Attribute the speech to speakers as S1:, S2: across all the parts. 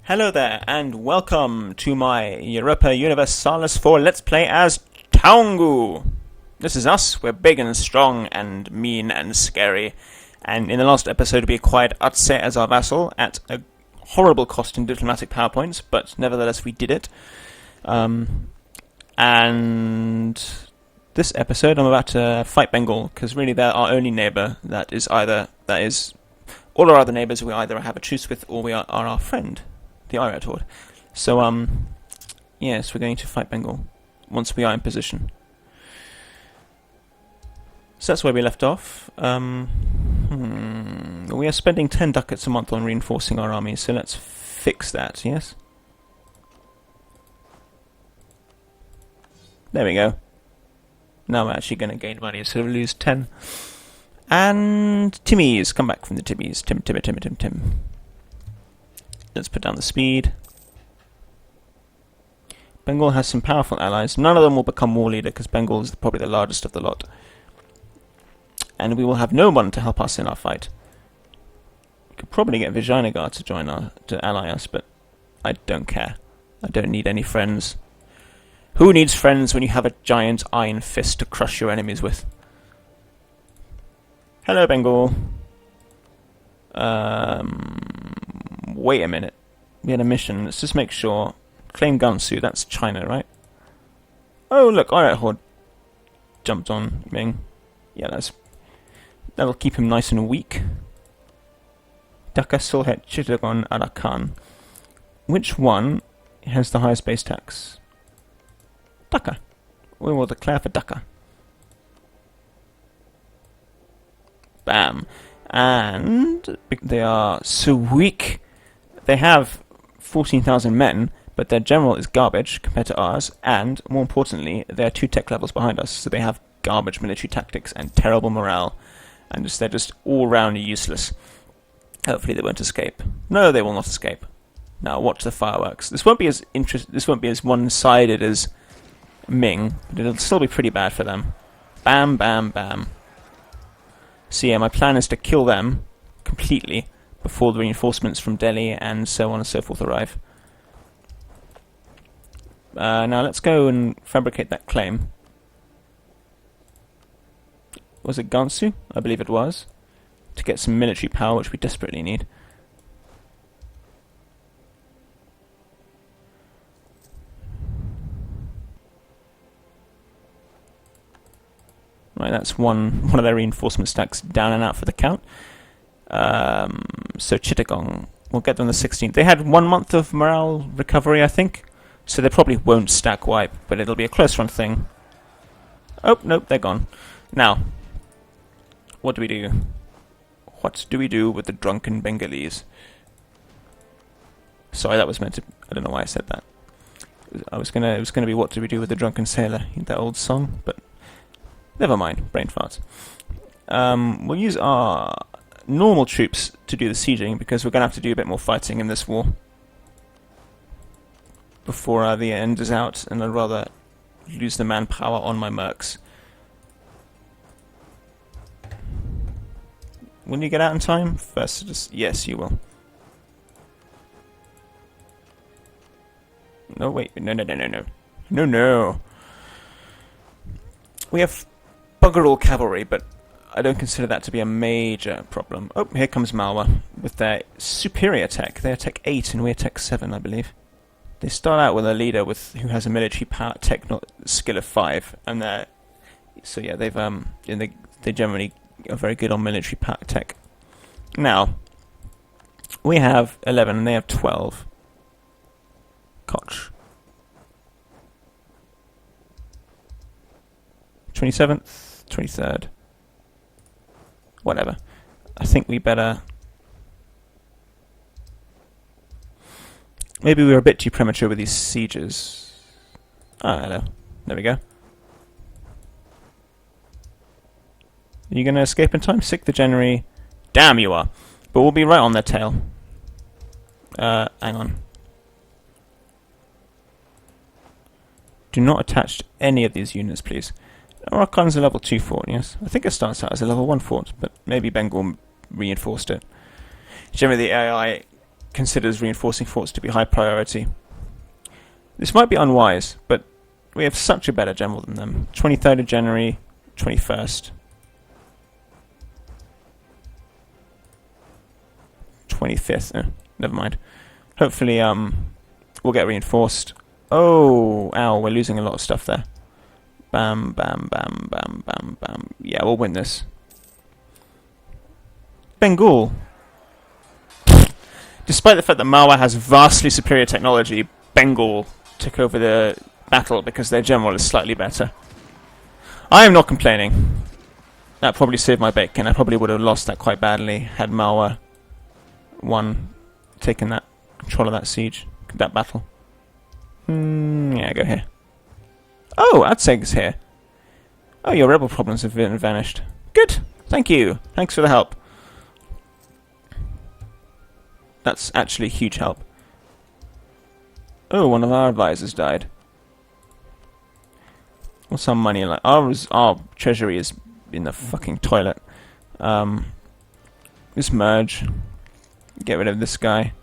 S1: Hello there, and welcome to my Europa Universalis for Let's Play as Taungu. This is us. We're big and strong and mean and scary. And in the last episode we acquired Atse as our vassal at a horrible cost in diplomatic power points, but nevertheless we did it. And this episode I'm about to fight Bengal, because really they're our only neighbour that is all our other neighbours we either have a truce with or we are our friend, the Irate Horde. So, yes, we're going to fight Bengal once we are in position. So that's where we left off. We are spending 10 ducats a month on reinforcing our army, so let's fix that, yes? There we go. Now we're actually going to gain money instead of lose 10. And Timmies, come back from the Timmies. Tim. Let's put down the speed. Bengal has some powerful allies. None of them will become war leader because Bengal is probably the largest of the lot. And we will have no one to help us in our fight. We could probably get Vijayanagar to ally us, but I don't care. I don't need any friends. Who needs friends when you have a giant iron fist to crush your enemies with? Hello, Bengal. Wait a minute. We had a mission. Let's just make sure. Claim Gansu. That's China, right? Oh, look. Alright, Horde jumped on Ming. Yeah, that'll keep him nice and weak. Dhaka, Sulhet, Chittagong, Arakan. Which one has the highest base tax? Dhaka. We will declare for Dhaka. Bam. And they are so weak. They have 14,000 men, but their general is garbage compared to ours, and more importantly, they are 2 tech levels behind us, so they have garbage military tactics and terrible morale, and they're just all round useless. Hopefully they won't escape. No, they will not escape. Now watch the fireworks. This won't be as one-sided as Ming, but it'll still be pretty bad for them. Bam, bam, bam. So yeah, my plan is to kill them completely before the reinforcements from Delhi and so on and so forth arrive. Now let's go and fabricate that claim. Was it Gansu? I believe it was. To get some military power, which we desperately need. Right, that's one of their reinforcement stacks down and out for the count. So Chittagong, we'll get them the 16th. They had 1 month of morale recovery, I think. So they probably won't stack wipe, but it'll be a close run thing. Oh, nope, they're gone. Now, what do we do? What do we do with the drunken Bengalese? Sorry, that was meant to... I don't know why I said that. It was gonna be what do we do with the drunken sailor? That old song, but... Never mind, brain farts. We'll use our normal troops to do the sieging, because we're going to have to do a bit more fighting in this war before the end is out, and I'd rather lose the manpower on my mercs. Will you get out in time? First, yes, you will. No, wait, no. We have bugger all cavalry, but I don't consider that to be a major problem. Oh, here comes Malwa with their superior tech. They're tech 8 and we're tech 7, I believe. They start out with a leader who has a military power skill of 5, and they generally are very good on military power tech. Now we have 11 and they have 12. Koch. 27th, 23rd. Whatever. I think we better... Maybe we were a bit too premature with these sieges. Ah, hello. There we go. Are you going to escape in time? 6th of January. Damn, you are. But we'll be right on their tail. Hang on. Do not attach to any of these units, please. Arakan's a level 2 fort, yes. I think it starts out as a level 1 fort, but maybe Bengal reinforced it. Generally, the AI considers reinforcing forts to be high priority. This might be unwise, but we have such a better general than them. 23rd of January, 21st. 25th. Never mind. Hopefully, we'll get reinforced. Oh, ow, we're losing a lot of stuff there. Bam, bam, bam, bam, bam, bam. Yeah, we'll win this. Bengal. Despite the fact that Malwa has vastly superior technology, Bengal took over the battle because their general is slightly better. I am not complaining. That probably saved my bacon. I probably would have lost that quite badly had Malwa taken that control of that siege, that battle. Yeah, go here. Oh, Adseg's here. Oh, your rebel problems have vanished. Good. Thank you. Thanks for the help. That's actually huge help. Oh, one of our advisors died. What's our money like? Our treasury is in the fucking toilet. Just merge. Get rid of this guy.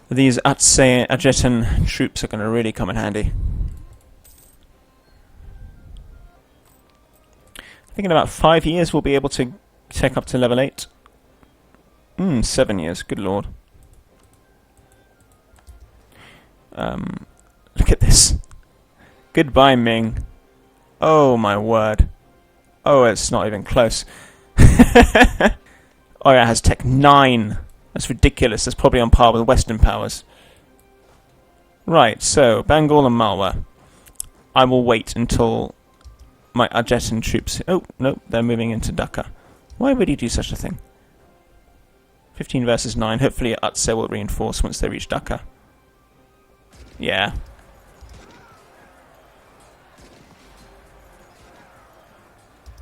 S1: These Adjetan troops are going to really come in handy. I think in about 5 years we'll be able to take up to level 8. 7 years, good lord. Look at this. Goodbye, Ming. Oh my word. Oh, it's not even close. Oh yeah, it has Tech 9. That's ridiculous. That's probably on par with Western powers. Right, so, Bengal and Malwa. I will wait until my Adjetan troops... Oh, no, they're moving into Dhaka. Why would he do such a thing? 15 versus 9. Hopefully Utse will reinforce once they reach Dhaka. Yeah.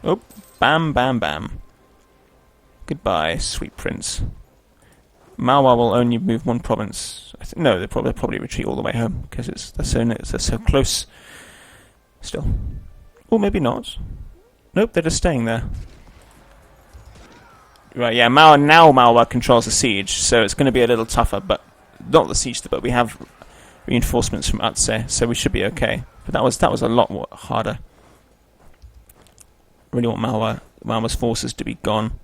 S1: Oh, bam, bam, bam. Goodbye, sweet prince. Malwa will only move one province. No, they'll probably retreat all the way home because they're so close. Still, or maybe not. Nope, they're just staying there. Right, yeah. Malwa controls the siege, so it's going to be a little tougher. But not the siege, but we have reinforcements from Utse, so we should be okay. But that was a lot more harder. Really want Malwa's forces to be gone.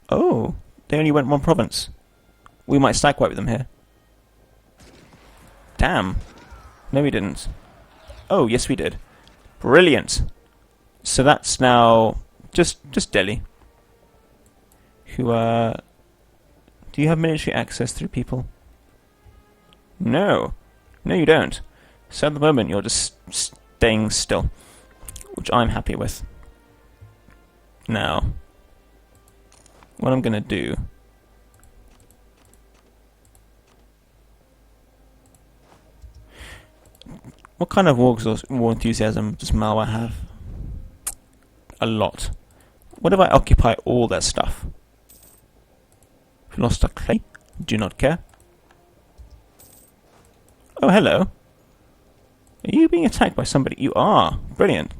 S1: Oh, they only went one province. We might stack wipe them here. Damn. No, we didn't. Oh, yes, we did. Brilliant. So that's now just Delhi. Who do you have military access through people? No. No, you don't. So at the moment, you're just staying still, which I'm happy with. Now, what I'm going to do... What kind of war enthusiasm does Malwa have? A lot. What if I occupy all their stuff? If we lost our clay, do not care. Oh, hello. Are you being attacked by somebody? You are. Brilliant.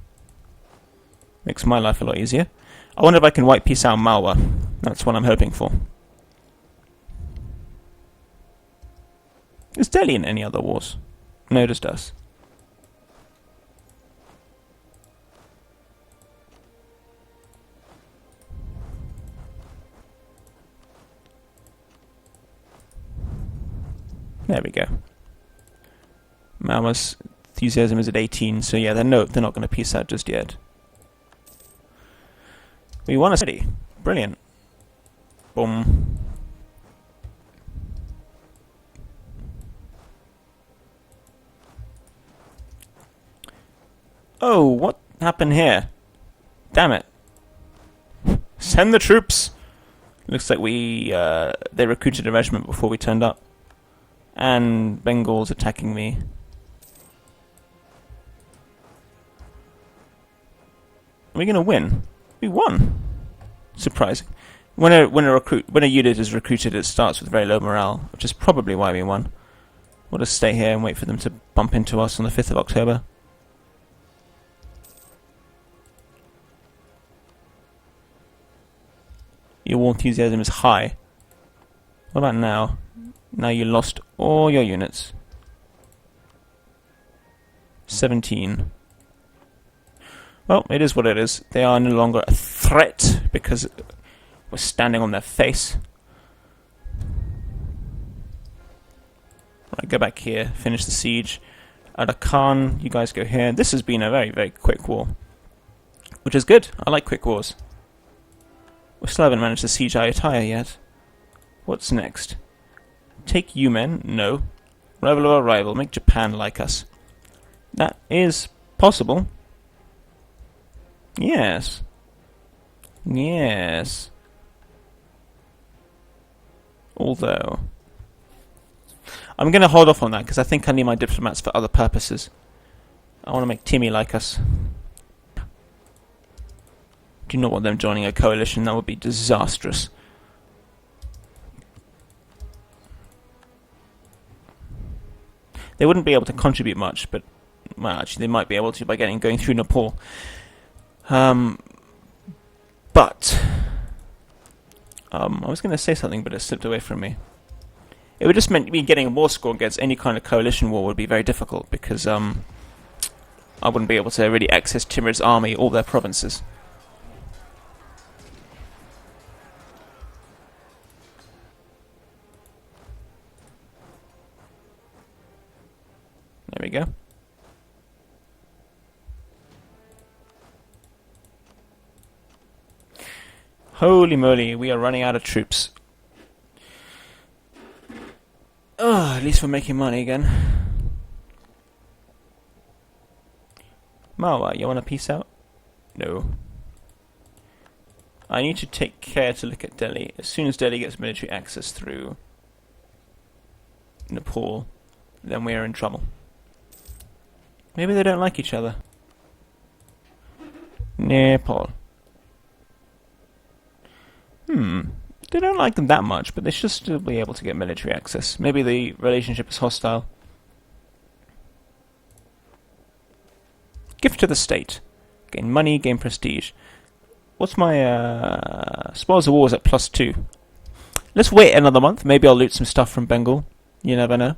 S1: Makes my life a lot easier. I wonder if I can white peace out Malwa. That's what I'm hoping for. Is Delhi in any other wars? No, just us. There we go. Malwa's enthusiasm is at 18, so yeah, they're not going to peace out just yet. We won a city. Brilliant. Boom. Oh, what happened here? Damn it. Send the troops! Looks like they recruited a regiment before we turned up. And Bengal's attacking me. Are we going to win? We won. Surprising. When a unit is recruited, it starts with very low morale, which is probably why we won. We'll just stay here and wait for them to bump into us on the 5th of October. Your war enthusiasm is high. What about now? Now you lost all your units. 17. Well, it is what it is. They are no longer a threat because we're standing on their face. Right, go back here, finish the siege. Khan, you guys go here. This has been a very, very quick war, which is good. I like quick wars. We still haven't managed to siege Ayutthaya yet. What's next? Take Yumen? No. Rival or rival, make Japan like us. That is possible. Yes. Yes. Although, I'm going to hold off on that because I think I need my diplomats for other purposes. I want to make Timmy like us. Do not want them joining a coalition. That would be disastrous. They wouldn't be able to contribute much, but well, actually, they might be able to by going through Nepal. I was going to say something, but it slipped away from me. It would just mean getting a war score against any kind of coalition war would be very difficult because I wouldn't be able to really access Timur's army or their provinces. There we go. Holy moly, we are running out of troops. Oh, at least we're making money again. Marwa, you want to peace out? No. I need to take care to look at Delhi. As soon as Delhi gets military access through Nepal, then we are in trouble. Maybe they don't like each other. Nepal. They don't like them that much, but they should still be able to get military access. Maybe the relationship is hostile. Gift to the state. Gain money, gain prestige. What's my, spoils of war is at +2. Let's wait another month. Maybe I'll loot some stuff from Bengal. You never know.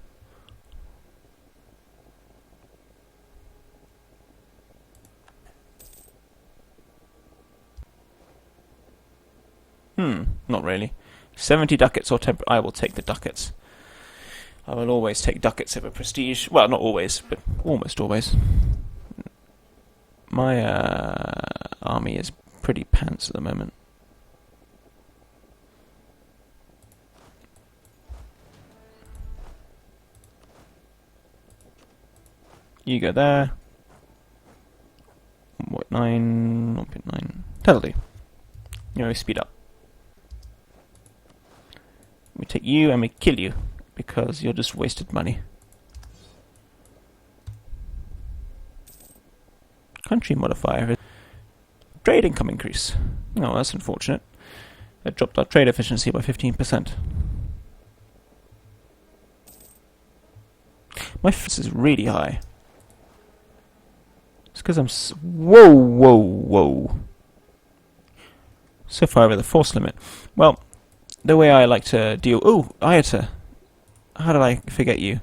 S1: Not really. 70 ducats or I will take the ducats. I will always take ducats over prestige. Well, not always, but almost always. My army is pretty pants at the moment. You go there. 1.9. That'll do. Speed up. We take you and we kill you because you're just wasted money. Country modifier. Trade income increase. Oh, that's unfortunate. It dropped our trade efficiency by 15%. My fitness is really high. It's because I'm whoa. So far over the force limit. Well, the way I like to deal... Oh, Ayata. How did I forget you?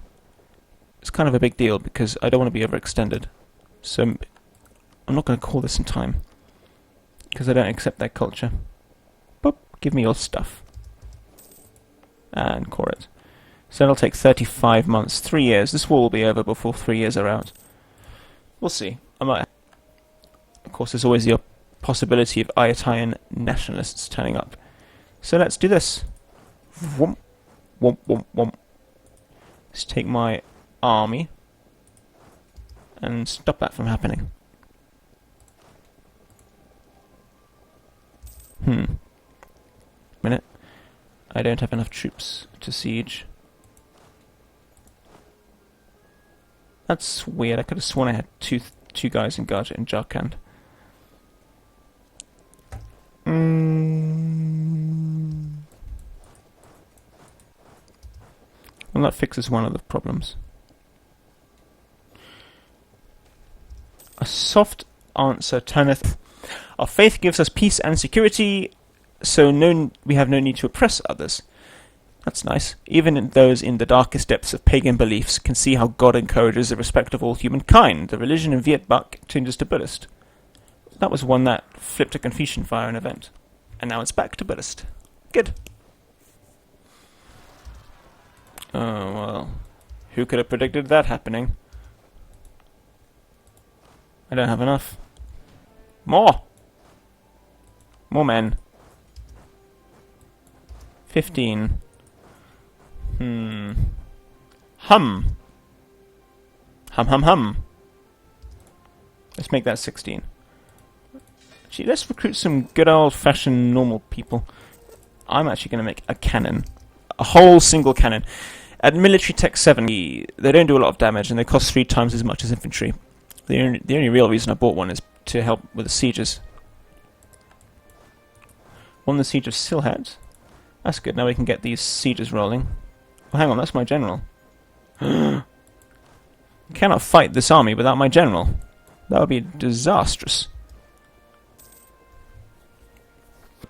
S1: It's kind of a big deal because I don't want to be overextended. So I'm not going to call this in time. Because I don't accept their culture. Boop, give me your stuff. And core it. So it'll take 35 months, 3 years. This war will be over before 3 years are out. We'll see. Of course, there's always the possibility of Ayatollah nationalists turning up. So let's do this. Womp, womp, womp, womp. Let's take my army and stop that from happening. Minute. I don't have enough troops to siege. That's weird. I could have sworn I had two guys in Gaja and Jharkhand. Well, that fixes one of the problems. A soft answer turneth. Our faith gives us peace and security, so we have no need to oppress others. That's nice. Even those in the darkest depths of pagan beliefs can see how God encourages the respect of all humankind. The religion in Viet Buck changes to Buddhist. That was one that flipped to Confucian via an event. And now it's back to Buddhist. Good. Oh, well. Who could have predicted that happening? I don't have enough. More! More men. 15. Hum. Hum, hum, hum. Let's make that 16. Actually, let's recruit some good old-fashioned normal people. I'm actually going to make a cannon. A whole single cannon. At Military Tech 7, they don't do a lot of damage, and they cost 3 times as much as infantry. The only real reason I bought one is to help with the sieges. Won the siege of Silhet. That's good, now we can get these sieges rolling. Well, hang on, that's my general. Cannot fight this army without my general. That would be disastrous.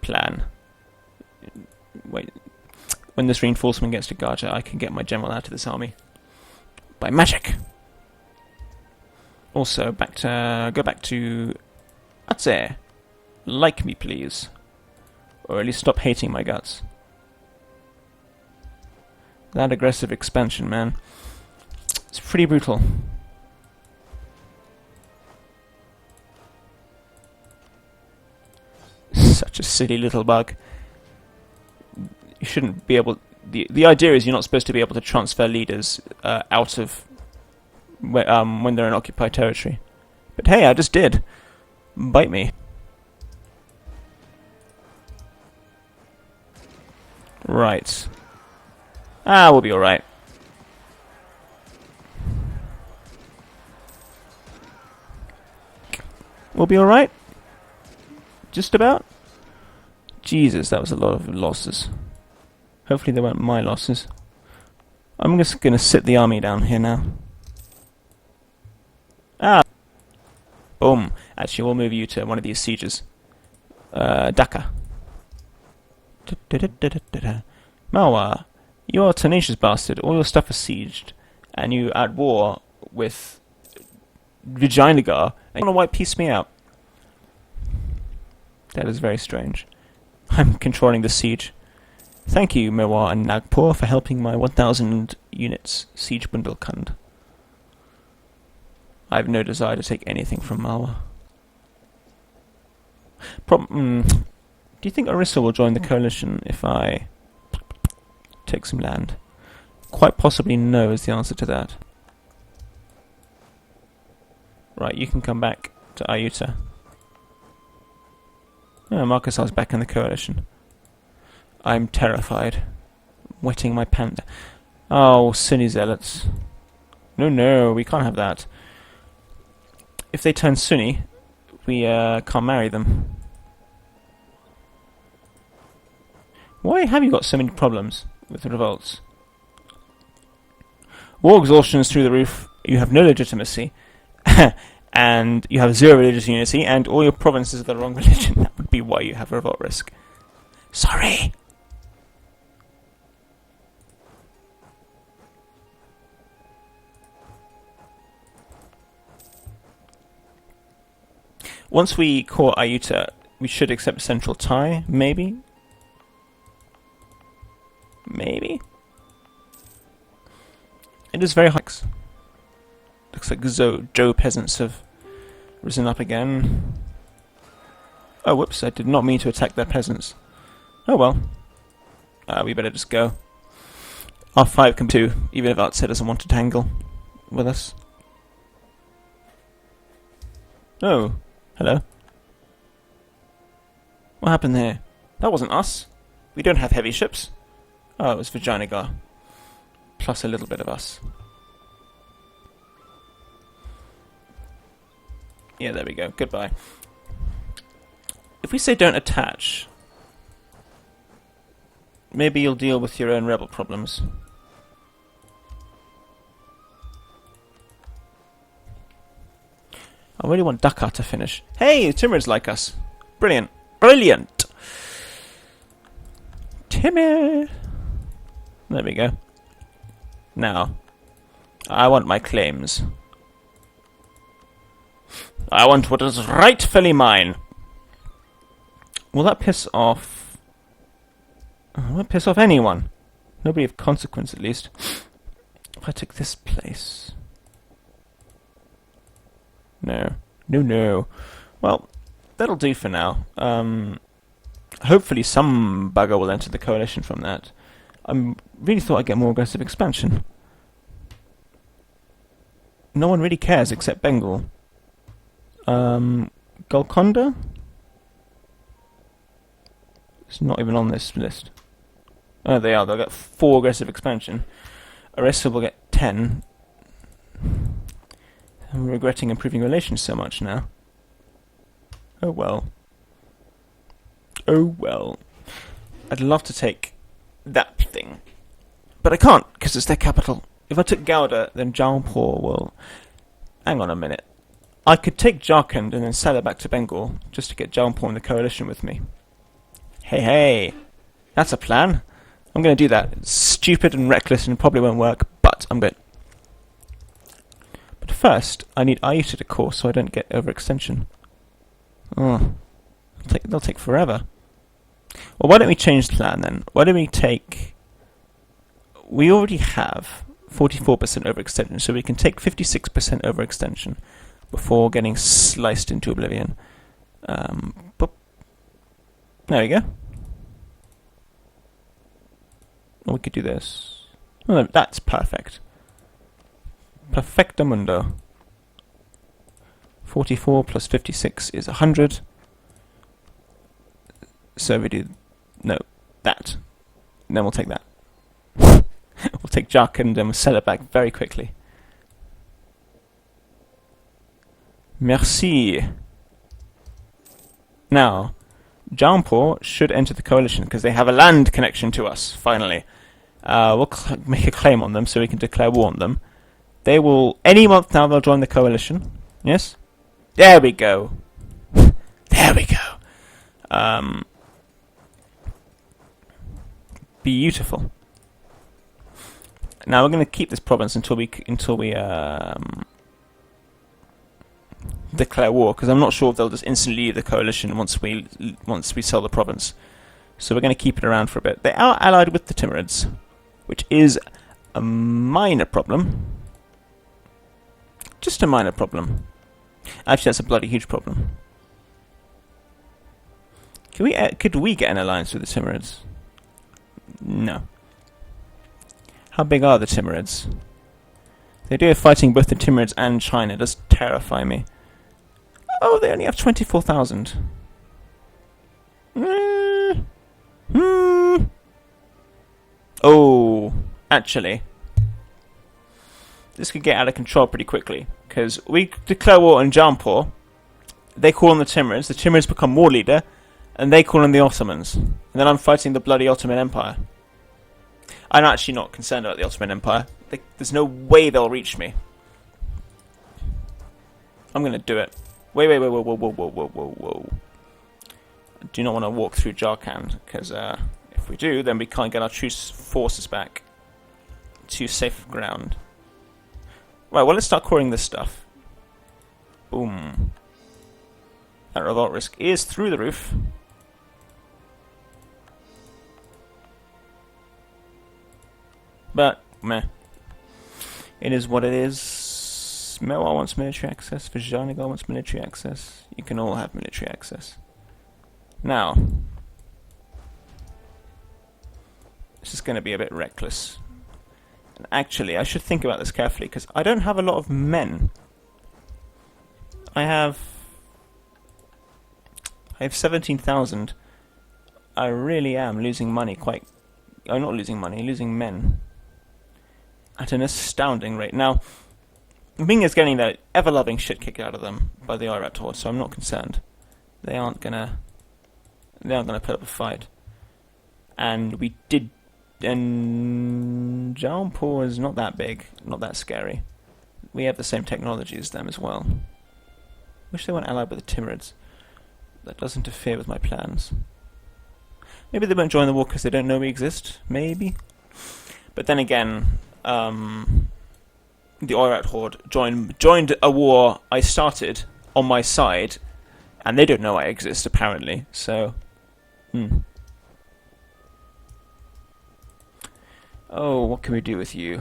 S1: Plan. Wait. When this reinforcement gets to Gaja, I can get my general out of this army. By magic! Also, go back to Atze. Like me, please. Or at least stop hating my guts. That aggressive expansion, man. It's pretty brutal. Such a silly little bug. You shouldn't be able... The idea is you're not supposed to be able to transfer leaders out of... when they're in occupied territory. But hey, I just did. Bite me. Right. We'll be alright. We'll be alright? Just about? Jesus, that was a lot of losses. Hopefully they weren't my losses. I'm just gonna sit the army down here now. Boom. Actually, we'll move you to one of these sieges. Dhaka. Mawa, you're a tenacious bastard. All your stuff is sieged, and you at war with Vijayanagar, and you want to wipe piece me out. That is very strange. I'm controlling the siege. Thank you, Mewar and Nagpur, for helping my 1,000 units siege Bundelkhand. I have no desire to take anything from Malwa. Do you think Orissa will join the coalition if I take some land? Quite possibly no is the answer to that. Right, you can come back to Ayutthaya. Oh, Marcus, I was back in the coalition. I'm terrified. Wetting my pants. Oh, Sunni zealots. No, we can't have that. If they turn Sunni, we can't marry them. Why have you got so many problems with the revolts? War exhaustion is through the roof. You have no legitimacy. And you have 0 religious unity, and all your provinces are the wrong religion. That would be why you have revolt risk. Sorry! Once we core Ayutthaya, we should accept Central Thai, maybe? Maybe? It is very high. Looks like Joe peasants have risen up again. Oh, whoops, I did not mean to attack their peasants. Oh well. We better just go. R5 can be 2, even if Artse doesn't want to tangle with us. Oh, hello. What happened there? That wasn't us. We don't have heavy ships. Oh, it was Vijayanagar. Plus a little bit of us. Yeah, there we go. Goodbye. If we say don't attach, maybe you'll deal with your own rebel problems. I really want Dakar to finish. Hey, Timurids like us. Brilliant. Brilliant! Timid! There we go. Now, I want my claims. I want what is rightfully mine. Will that piss off... Will it piss off anyone? Nobody of consequence, at least. If I took this place... No. No. Well, that'll do for now. Hopefully some bugger will enter the coalition from that. I really thought I'd get more aggressive expansion. No one really cares except Bengal. Golconda? It's not even on this list. Oh, they are. They'll get 4 aggressive expansion. Orissa will get 10. I'm regretting improving relations so much now. Oh well. Oh well. I'd love to take that thing. But I can't, because it's their capital. If I took Gouda, then Jaunpur will... Hang on a minute. I could take Jharkhand and then sell it back to Bengal, just to get Jaunpur in the coalition with me. Hey. That's a plan. I'm going to do that. It's stupid and reckless and probably won't work, but I'm good. But first, I need Ayutthaya to course so I don't get overextension. Oh, they'll take forever. Well, why don't we change the plan then? Why don't we take... We already have 44% overextension, so we can take 56% overextension before getting sliced into oblivion. Boop. There we go. Or we could do this. Oh, no, that's perfect. Perfectamundo. 44 plus 56 is 100. So we do... No, that. And then we'll take that. We'll take Jharkhand and we'll sell it back very quickly. Merci. Now, Jaunpur should enter the coalition because they have a land connection to us, finally. We'll make a claim on them so we can declare war on them. They will... Any month now they'll join the coalition. Yes? There we go. There we go. Beautiful. Now we're going to keep this province until we declare war, because I'm not sure if they'll just instantly leave the coalition once we sell the province. So we're going to keep it around for a bit. They are allied with the Timurids, which is a minor problem. Just a minor problem. Actually, that's a bloody huge problem. Could we get an alliance with the Timurids? No. How big are the Timurids? The idea of fighting both the Timurids and China does terrify me. Oh, they only have 24,000. Oh, actually, this could get out of control pretty quickly, because we declare war on Jaunpur, they call on the Timurids become war leader, and they call on the Ottomans, and then I'm fighting the bloody Ottoman Empire. I'm actually not concerned about the Ottoman Empire. There's no way they'll reach me. I'm going to do it. Wait, whoa. I do not want to walk through Jharkhand, because if we do, then we can't get our true forces back to safe ground. Right, well, let's start coring this stuff. Boom. That revolt risk is through the roof. But, meh. It is what it is. Mewar wants military access. Vijayanagar wants military access. You can all have military access. Now, this is going to be a bit reckless. And actually, I should think about this carefully, because I don't have a lot of men. I have 17,000. I really am losing money quite... I'm not losing money, losing men. At an astounding rate. Now, Ming is getting their ever-loving shit kicked out of them by the Iraq Horde, so I'm not concerned. They aren't gonna put up a fight. And we did... And Jaunpur is not that big, not that scary. We have the same technology as them as well. Wish they weren't allied with the Timurids. That does interfere with my plans. Maybe they won't join the war because they don't know we exist. Maybe. But then again, the Oirat Horde joined a war I started on my side, and they don't know I exist, apparently. So, Oh, what can we do with you?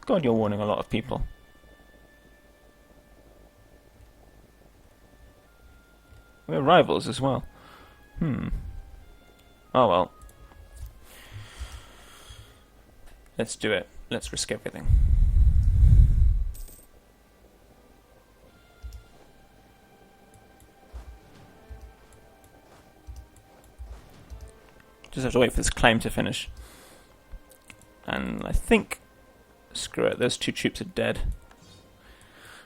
S1: God, you're warning a lot of people. We're rivals as well. Oh well. Let's do it. Let's risk everything. Just have to wait for this claim to finish. And I think... Screw it, those 2 troops are dead.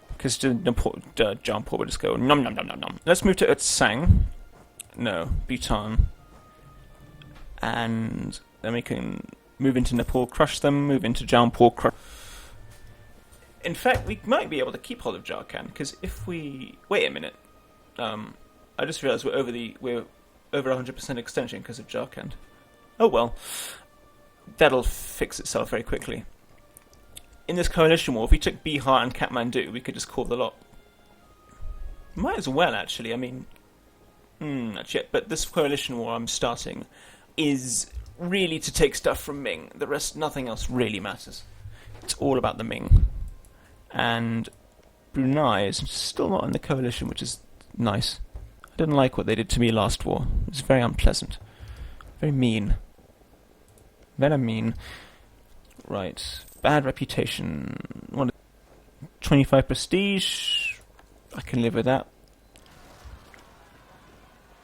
S1: Because Jampur will just go nom nom nom nom nom. Let's move to Utsang. No, Bhutan. And then we can move into Nepal, crush them, move into Jampur, crush... In fact, we might be able to keep hold of Jharkhand, because if we... Wait a minute. I just realised we're over 100% extension because of Jharkhand. Oh well. That'll fix itself very quickly. In this coalition war, if we took Bihar and Kathmandu, we could just call the lot. Might as well, actually. I mean... not yet. But this coalition war I'm starting is really to take stuff from Ming. The rest, nothing else really matters. It's all about the Ming. And Brunei is still not in the coalition, which is nice. I didn't like what they did to me last war. It was very unpleasant. Very mean. Very mean. Right. Bad reputation. 25 prestige. I can live with that.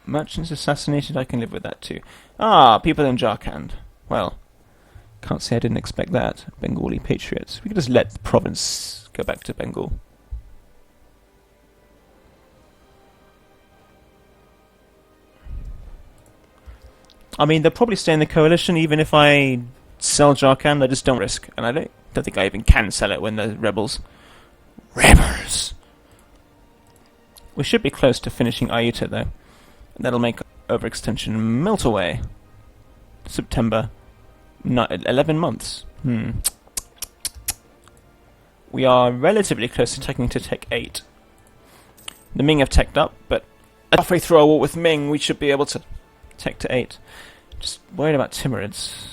S1: Merchants assassinated. I can live with that too. Ah, people in Jharkhand. Well, can't say I didn't expect that. Bengali patriots. We could just let the province go back to Bengal. I mean, they'll probably stay in the coalition even if I sell Jharkhand. I just don't risk. And I don't think I even can sell it when the rebels... Rebels! We should be close to finishing Ayutthaya, though. That'll make overextension melt away. September. 11 months. We are relatively close to taking to Tech 8. The Ming have teched up, but halfway through our war with Ming, we should be able to Tech to 8. Just worried about Timurids.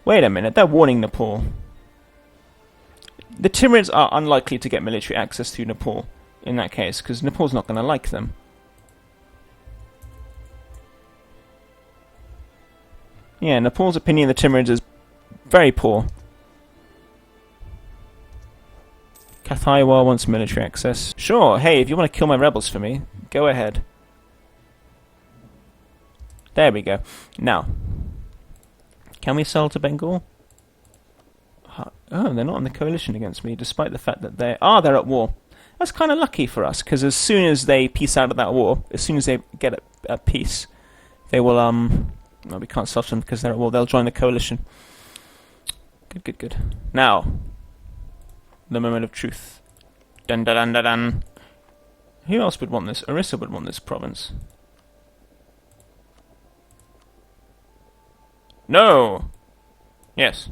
S1: Wait a minute, they're warning Nepal. The Timurids are unlikely to get military access through Nepal, in that case, because Nepal's not going to like them. Yeah, Nepal's opinion of the Timurids is very poor. Kathaiwa wants military access. Sure, hey, if you want to kill my rebels for me, go ahead. There we go. Now, can we sell to Bengal? Oh, they're not in the coalition against me, despite the fact that they're at war. That's kind of lucky for us, because as soon as they peace out of that war, as soon as they get a peace, they will, well, we can't sell to them because they're at war. They'll join the coalition. Good. Now, the moment of truth. Dun dun dun dun dun. Who else would want this? Orissa would want this province. No! Yes.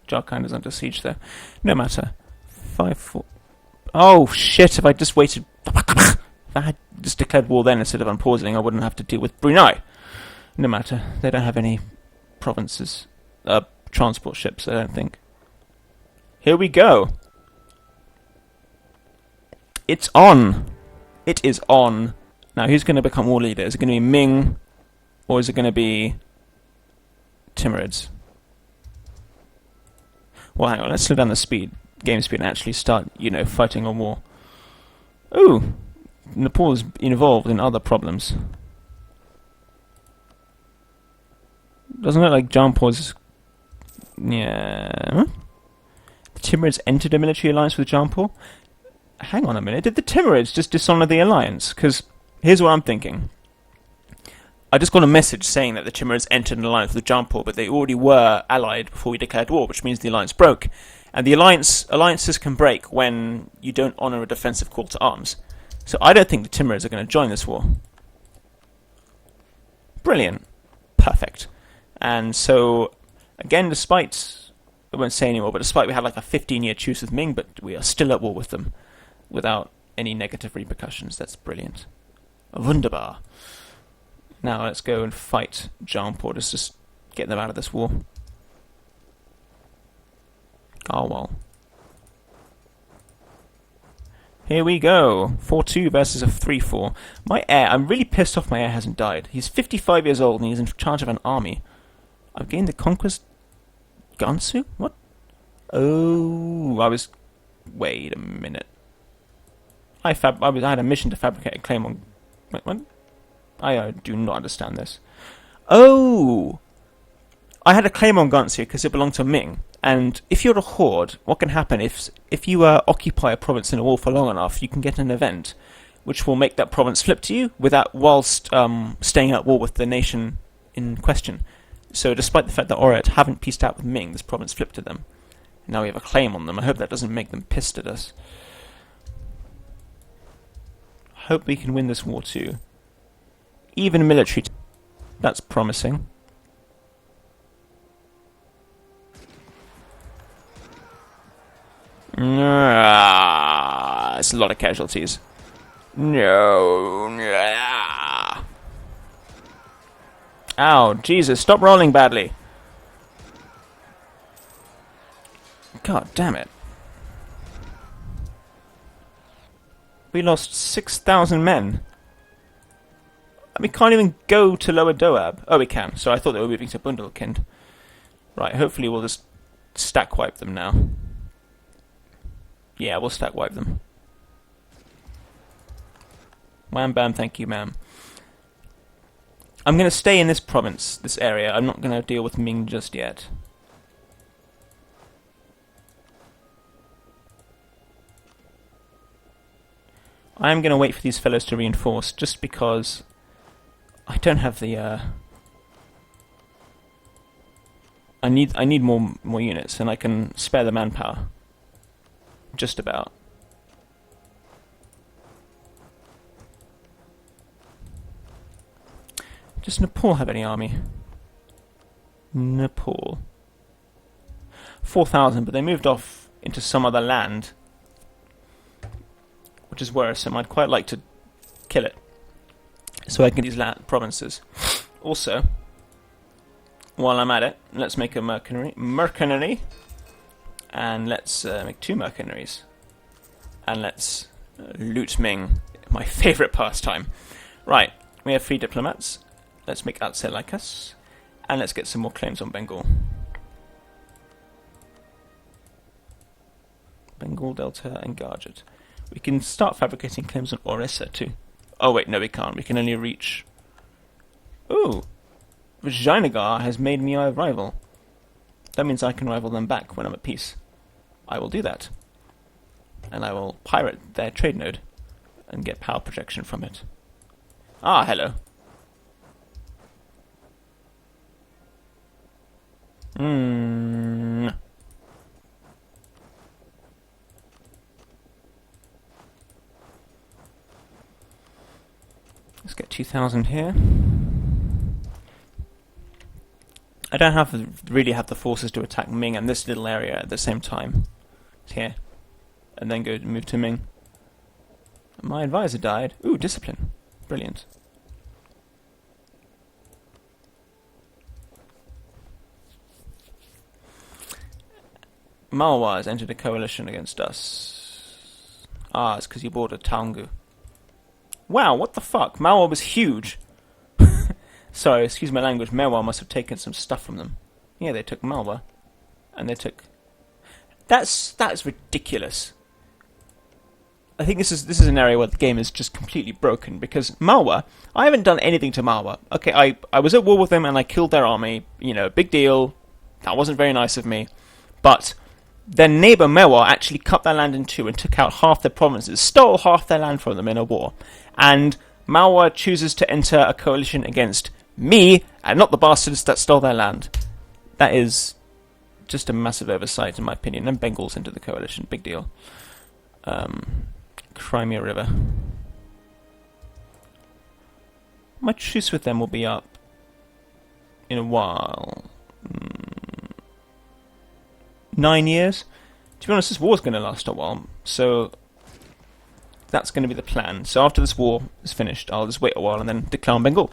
S1: Jharkhand is under siege there. No matter. 5-4. Oh shit, if I just waited... If I had just declared war then instead of unpausing, I wouldn't have to deal with Brunei. No matter. They don't have any provinces. Transport ships, I don't think. Here we go. It's on. It is on. Now, who's going to become war leader? Is it going to be Ming? Or is it going to be... Timurids? Well, hang on. Let's slow down the game speed, and actually start, fighting a war. Ooh! Nepal's involved in other problems. Doesn't look like Jampur's... Yeah... The Timurids entered a military alliance with Jampur? Hang on a minute. Did the Timurids just dishonour the alliance? Because here's what I'm thinking. I just got a message saying that the Timurids entered an alliance with Jampur, but they already were allied before we declared war, which means the alliance broke. And the alliances can break when you don't honour a defensive call to arms. So I don't think the Timurids are going to join this war. Brilliant. Perfect. And so, again, despite, I won't say anymore, but despite we had like a 15-year truce with Ming, but we are still at war with them without any negative repercussions. That's brilliant. Wunderbar. Now let's go and fight Jaunpur. Let's just get them out of this war. Oh well. Here we go. 4-2 versus a 3-4. My heir, I'm really pissed off my heir hasn't died. He's 55 years old and he's in charge of an army. I've gained the conquest... Gansu? What? Oh, I was... Wait a minute. I had a mission to fabricate a claim on... Wait, what? I do not understand this. Oh! I had a claim on Gansu because it belonged to Ming. And if you're a horde, what can happen if you occupy a province in a war for long enough, you can get an event which will make that province flip to you whilst staying at war with the nation in question. So despite the fact that Oret haven't peaced out with Ming, this province flipped to them. Now we have a claim on them. I hope that doesn't make them pissed at us. I hope we can win this war too. Even military. That's promising. It's a lot of casualties. No. Ow, Jesus, stop rolling badly. God damn it. We lost 6,000 men. We can't even go to Lower Doab. Oh, we can. So I thought they were moving to Bundelkind. Right, hopefully we'll just stack wipe them now. Yeah, we'll stack wipe them. Wham bam, thank you, ma'am. I'm going to stay in this province, this area. I'm not going to deal with Ming just yet. I am going to wait for these fellows to reinforce, just because I don't have the... I need more units, and I can spare the manpower. Just about. Does Nepal have any army? Nepal. 4,000, but they moved off into some other land, which is worrisome. I'd quite like to kill it, so I can get these provinces. Also, while I'm at it, let's make a mercenary. And let's make 2 mercenaries. And let's loot Ming, my favourite pastime. Right, we have 3 diplomats. Let's make Atse like us. And let's get some more claims on Bengal. Bengal, Delta, and Garjat. We can start fabricating claims on Orissa too. Oh wait, no we can't. We can only reach... Ooh! Vijayanagar has made me a rival. That means I can rival them back when I'm at peace. I will do that. And I will pirate their trade node and get power projection from it. Ah, hello. Let's get 2,000 here. I don't really have the forces to attack Ming and this little area at the same time. Here. And then move to Ming. My advisor died. Ooh, discipline. Brilliant. Malwa has entered a coalition against us. Ah, it's because you bought a Taungu. Wow, what the fuck? Malwa was huge. Sorry, excuse my language. Malwa must have taken some stuff from them. Yeah, they took Malwa. And they took... That's ridiculous. I think this is an area where the game is just completely broken, because Malwa, I haven't done anything to Malwa. Okay, I was at war with them and I killed their army, you know, big deal. That wasn't very nice of me. But their neighbour Mewar actually cut their land in 2 and took out half their provinces, stole half their land from them in a war. And Malwa chooses to enter a coalition against me, and not the bastards that stole their land. That is just a massive oversight in my opinion. And Bengals into the coalition, big deal. Crimea River. My truce with them will be up in a while. 9 years? To be honest, this war's going to last a while, so that's going to be the plan. So after this war is finished, I'll just wait a while and then declare on Bengal,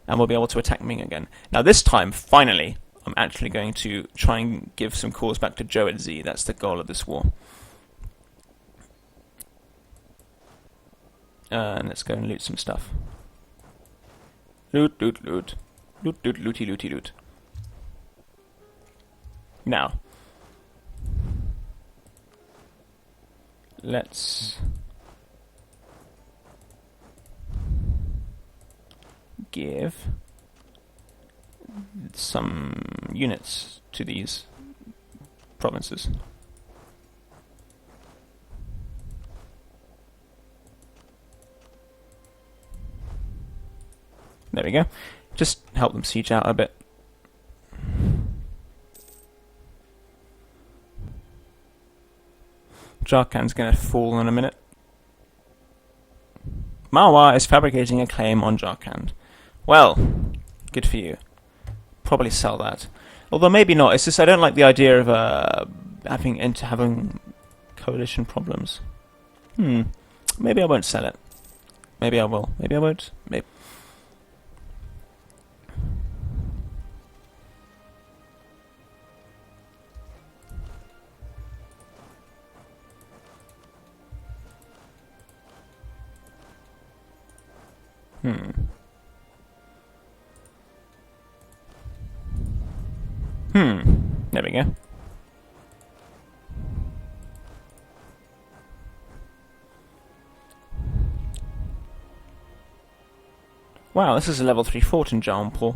S1: and we'll be able to attack Ming again. Now this time, finally, I'm actually going to try and give some cores back to Zhou and Z. That's the goal of this war. And let's go and loot some stuff. Loot, loot, loot. Loot, loot, looty, looty, loot. Now, let's give some units to these provinces. There we go. Just help them siege out a bit. Jharkhand's going to fall in a minute. Marwa is fabricating a claim on Jharkhand. Well, good for you. Probably sell that. Although maybe not. It's just I don't like the idea of having coalition problems. Maybe I won't sell it. Maybe I will. Maybe I won't. Maybe. There we go. Wow, this is a level 3 fort in Jaunpur.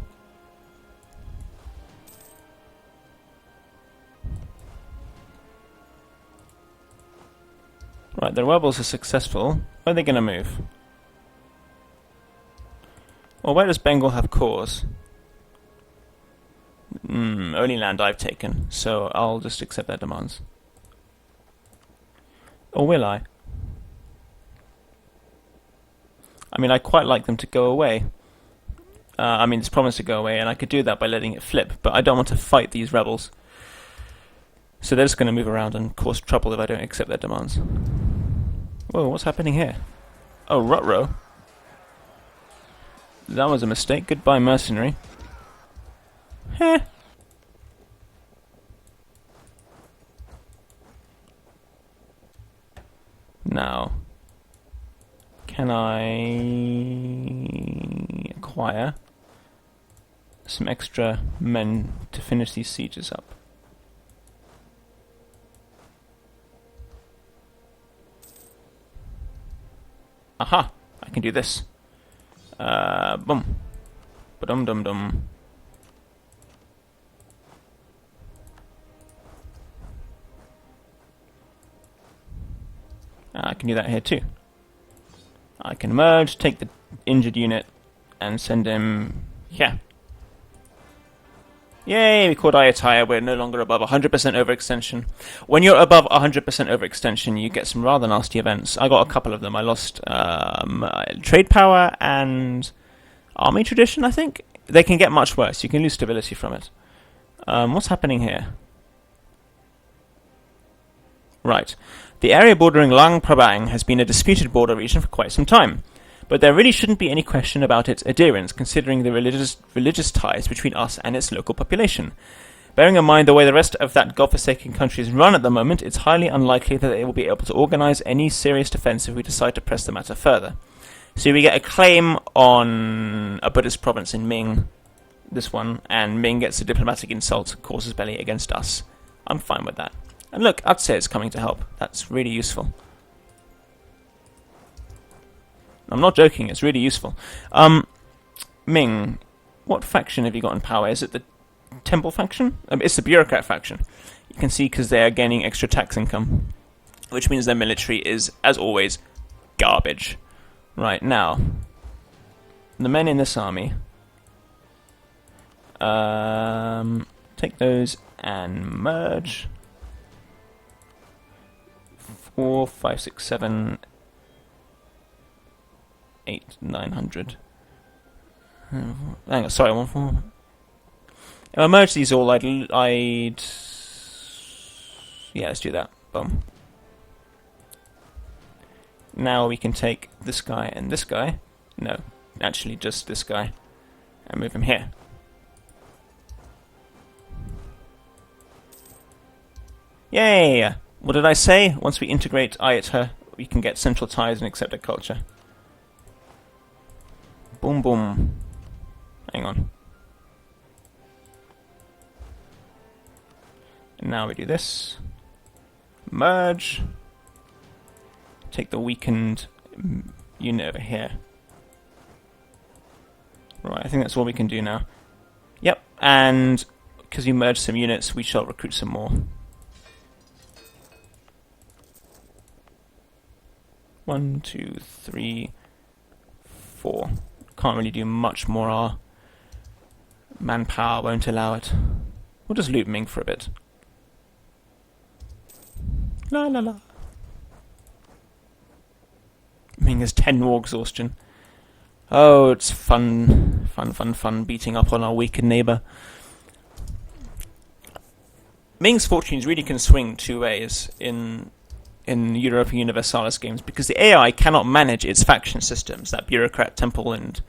S1: Right, the rebels are successful. Where are they going to move? Well, where does Bengal have cores? Only land I've taken, so I'll just accept their demands. Or will I? I mean, I quite like them to go away. It's promised to go away, and I could do that by letting it flip, but I don't want to fight these rebels. So they're just going to move around and cause trouble if I don't accept their demands. Whoa, what's happening here? Oh, Rutro. That was a mistake. Goodbye, mercenary. Heh. Now, can I acquire some extra men to finish these sieges up? Aha! I can do this. Boom. Ba-dum-dum-dum. I can do that here too. I can merge, take the injured unit, and send him here. Yay, we caught Ayatollah. We're no longer above 100% overextension. When you're above 100% overextension, you get some rather nasty events. I got a couple of them. I lost trade power and army tradition, I think. They can get much worse. You can lose stability from it. What's happening here? Right. The area bordering Luang Prabang has been a disputed border region for quite some time, but there really shouldn't be any question about its adherence, considering the religious ties between us and its local population. Bearing in mind the way the rest of that godforsaken country is run at the moment, it's highly unlikely that they will be able to organize any serious defense if we decide to press the matter further. So we get a claim on a Buddhist province in Ming, this one, and Ming gets a diplomatic insult, causes belly against us. I'm fine with that. And look, Aceh is coming to help. That's really useful. I'm not joking, it's really useful. Ming, what faction have you got in power? Is it the Temple faction? It's the Bureaucrat faction. You can see because they are gaining extra tax income, which means their military is, as always, garbage. Right, now, the men in this army, take those and merge. 4, 5, 6, 7, 8, 900. Hang on, sorry, 1, 4. If I merge these all, I'd yeah, let's do that. Boom. Now we can take this guy and this guy. No, actually just this guy, and move him here. Yay! What did I say? Once we integrate Ayatollah, we can get central ties and accepted culture. Boom, boom. Hang on. And now we do this. Merge. Take the weakened unit over here. Right, I think that's all we can do now. Yep, and because we merged some units, we shall recruit some more. 1, 2, 3, 4. Can't really do much more. Our manpower won't allow it. We'll just loot Ming for a bit. La la la. Ming has 10 war exhaustion. Oh, it's fun beating up on our weakened neighbour. Ming's fortunes really can swing two ways in Europa Universalis games, because the AI cannot manage its faction systems, that bureaucrat temple and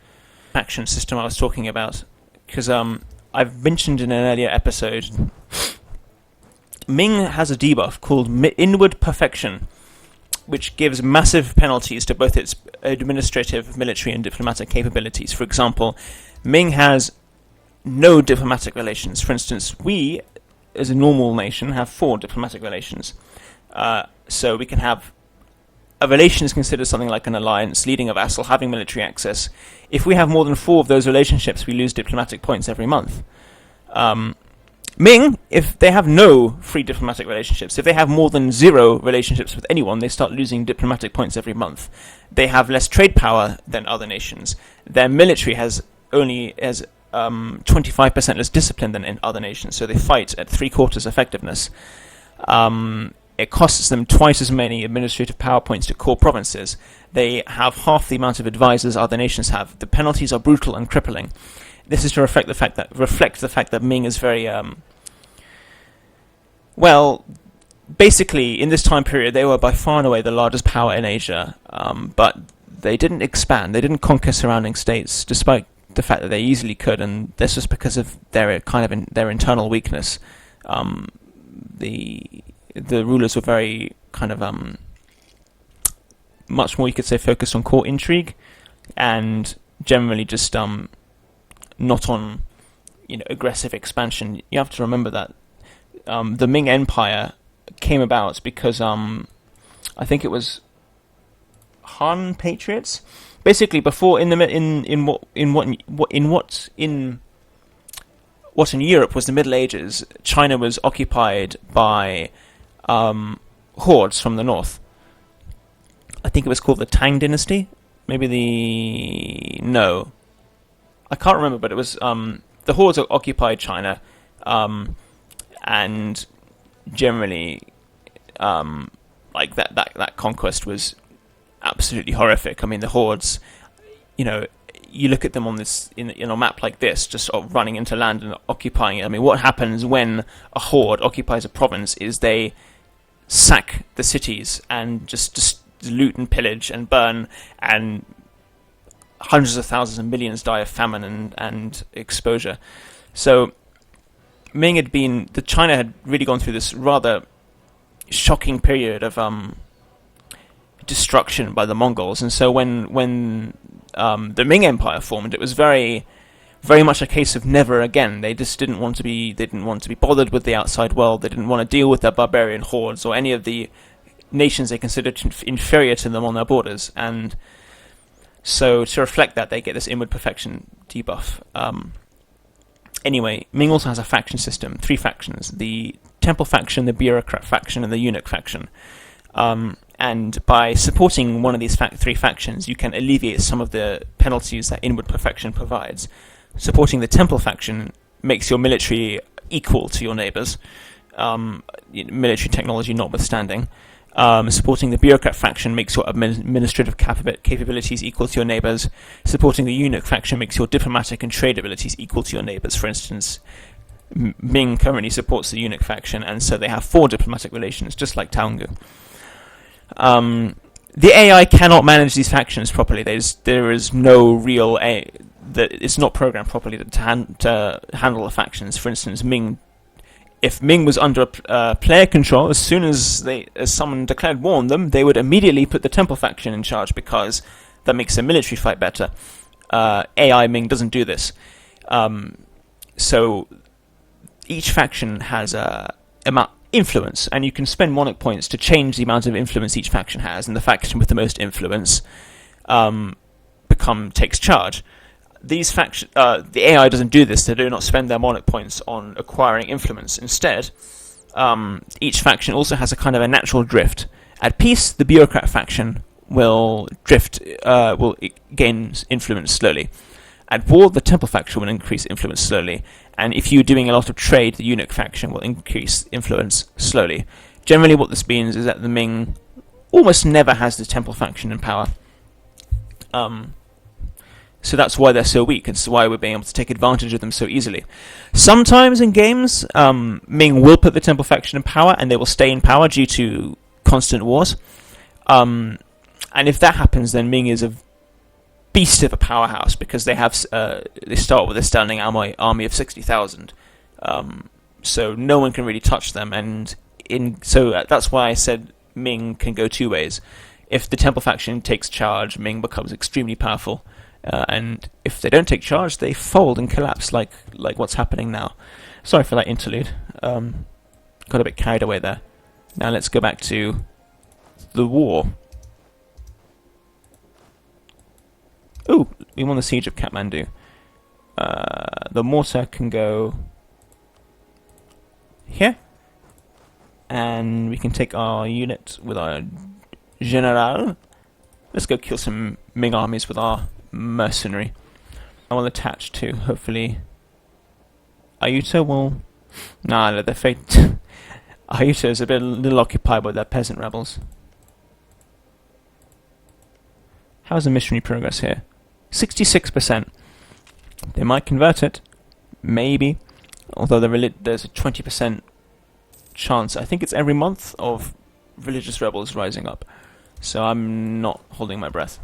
S1: faction system I was talking about. Because I've mentioned in an earlier episode, Ming has a debuff called Inward Perfection, which gives massive penalties to both its administrative, military, and diplomatic capabilities. For example, Ming has no diplomatic relations. For instance, we, as a normal nation, have 4 diplomatic relations. So we can have a relation is considered something like an alliance, leading a vassal, having military access. If we have more than 4 of those relationships, we lose diplomatic points every month. Ming, if they have no free diplomatic relationships, if they have more than 0 relationships with anyone, they start losing diplomatic points every month. They have less trade power than other nations. Their military has 25% less discipline than in other nations, so they fight at 3/4 effectiveness. It costs them twice as many administrative power points to core provinces. They have half the amount of advisors other nations have. The penalties are brutal and crippling. This is to reflect the fact that Ming is very well. Basically, in this time period, they were by far and away the largest power in Asia, but they didn't expand. They didn't conquer surrounding states, despite the fact that they easily could, and this was because of their their internal weakness. The rulers were very much more, you could say, focused on court intrigue, and generally just not on aggressive expansion. You have to remember that the Ming Empire came about because I think it was Han patriots. Basically, before in Europe was the Middle Ages, China was occupied by hordes from the north. I think it was called the Tang Dynasty. No, I can't remember, but it was the hordes occupied China, and generally, like that conquest was absolutely horrific. I mean, the hordes, you look at them on this in a map like this, just sort of running into land and occupying it. I mean, what happens when a horde occupies a province is they sack the cities and just loot and pillage and burn, and hundreds of thousands and millions die of famine and exposure. So China had really gone through this rather shocking period of destruction by the Mongols, and so when the Ming Empire formed, it was very, very much a case of never again. They just didn't want to be bothered with the outside world. They didn't want to deal with their barbarian hordes or any of the nations they considered inferior to them on their borders, and so to reflect that, they get this inward perfection debuff. Anyway, Ming also has a faction system, 3 factions: the temple faction, the bureaucrat faction, and the eunuch faction. And by supporting one of these 3 factions, you can alleviate some of the penalties that inward perfection provides. Supporting the temple faction makes your military equal to your neighbours, military technology notwithstanding. Supporting the bureaucrat faction makes your administrative capabilities equal to your neighbours. Supporting the eunuch faction makes your diplomatic and trade abilities equal to your neighbours. For instance, Ming currently supports the eunuch faction, and so they have 4 diplomatic relations, just like Taungu. The AI cannot manage these factions properly. There is no real that it's not programmed properly to handle the factions. For instance, Ming. If Ming was under player control, as soon as someone declared war on them, they would immediately put the Temple faction in charge because that makes the military fight better. AI Ming doesn't do this. So each faction has influence, and you can spend monarch points to change the amount of influence each faction has, and the faction with the most influence takes charge. These the AI doesn't do this. They do not spend their monarch points on acquiring influence. Instead, each faction also has a kind of a natural drift. At peace, the bureaucrat faction will gain influence slowly. At war, the temple faction will increase influence slowly. And if you're doing a lot of trade, the eunuch faction will increase influence slowly. Generally, what this means is that the Ming almost never has the temple faction in power. So that's why they're so weak, and it's why we're being able to take advantage of them so easily. Sometimes in games, Ming will put the Temple faction in power, and they will stay in power due to constant wars. And if that happens, then Ming is a beast of a powerhouse, because they start with a standing army of 60,000. So no one can really touch them, and so that's why I said Ming can go 2 ways. If the Temple faction takes charge, Ming becomes extremely powerful. And if they don't take charge, they fold and collapse, like what's happening now. Sorry for that interlude. Got a bit carried away there. Now let's go back to the war. Ooh, we won the siege of Kathmandu. The mortar can go here, and we can take our unit with our general. Let's go kill some Ming armies with our mercenary. I will attach to, hopefully, Ayuta will... Nah, their fate... Ayuta is a little occupied by their peasant rebels. How's the missionary progress here? 66%. They might convert it. Maybe. Although there's a 20% chance, I think it's every month, of religious rebels rising up. So I'm not holding my breath.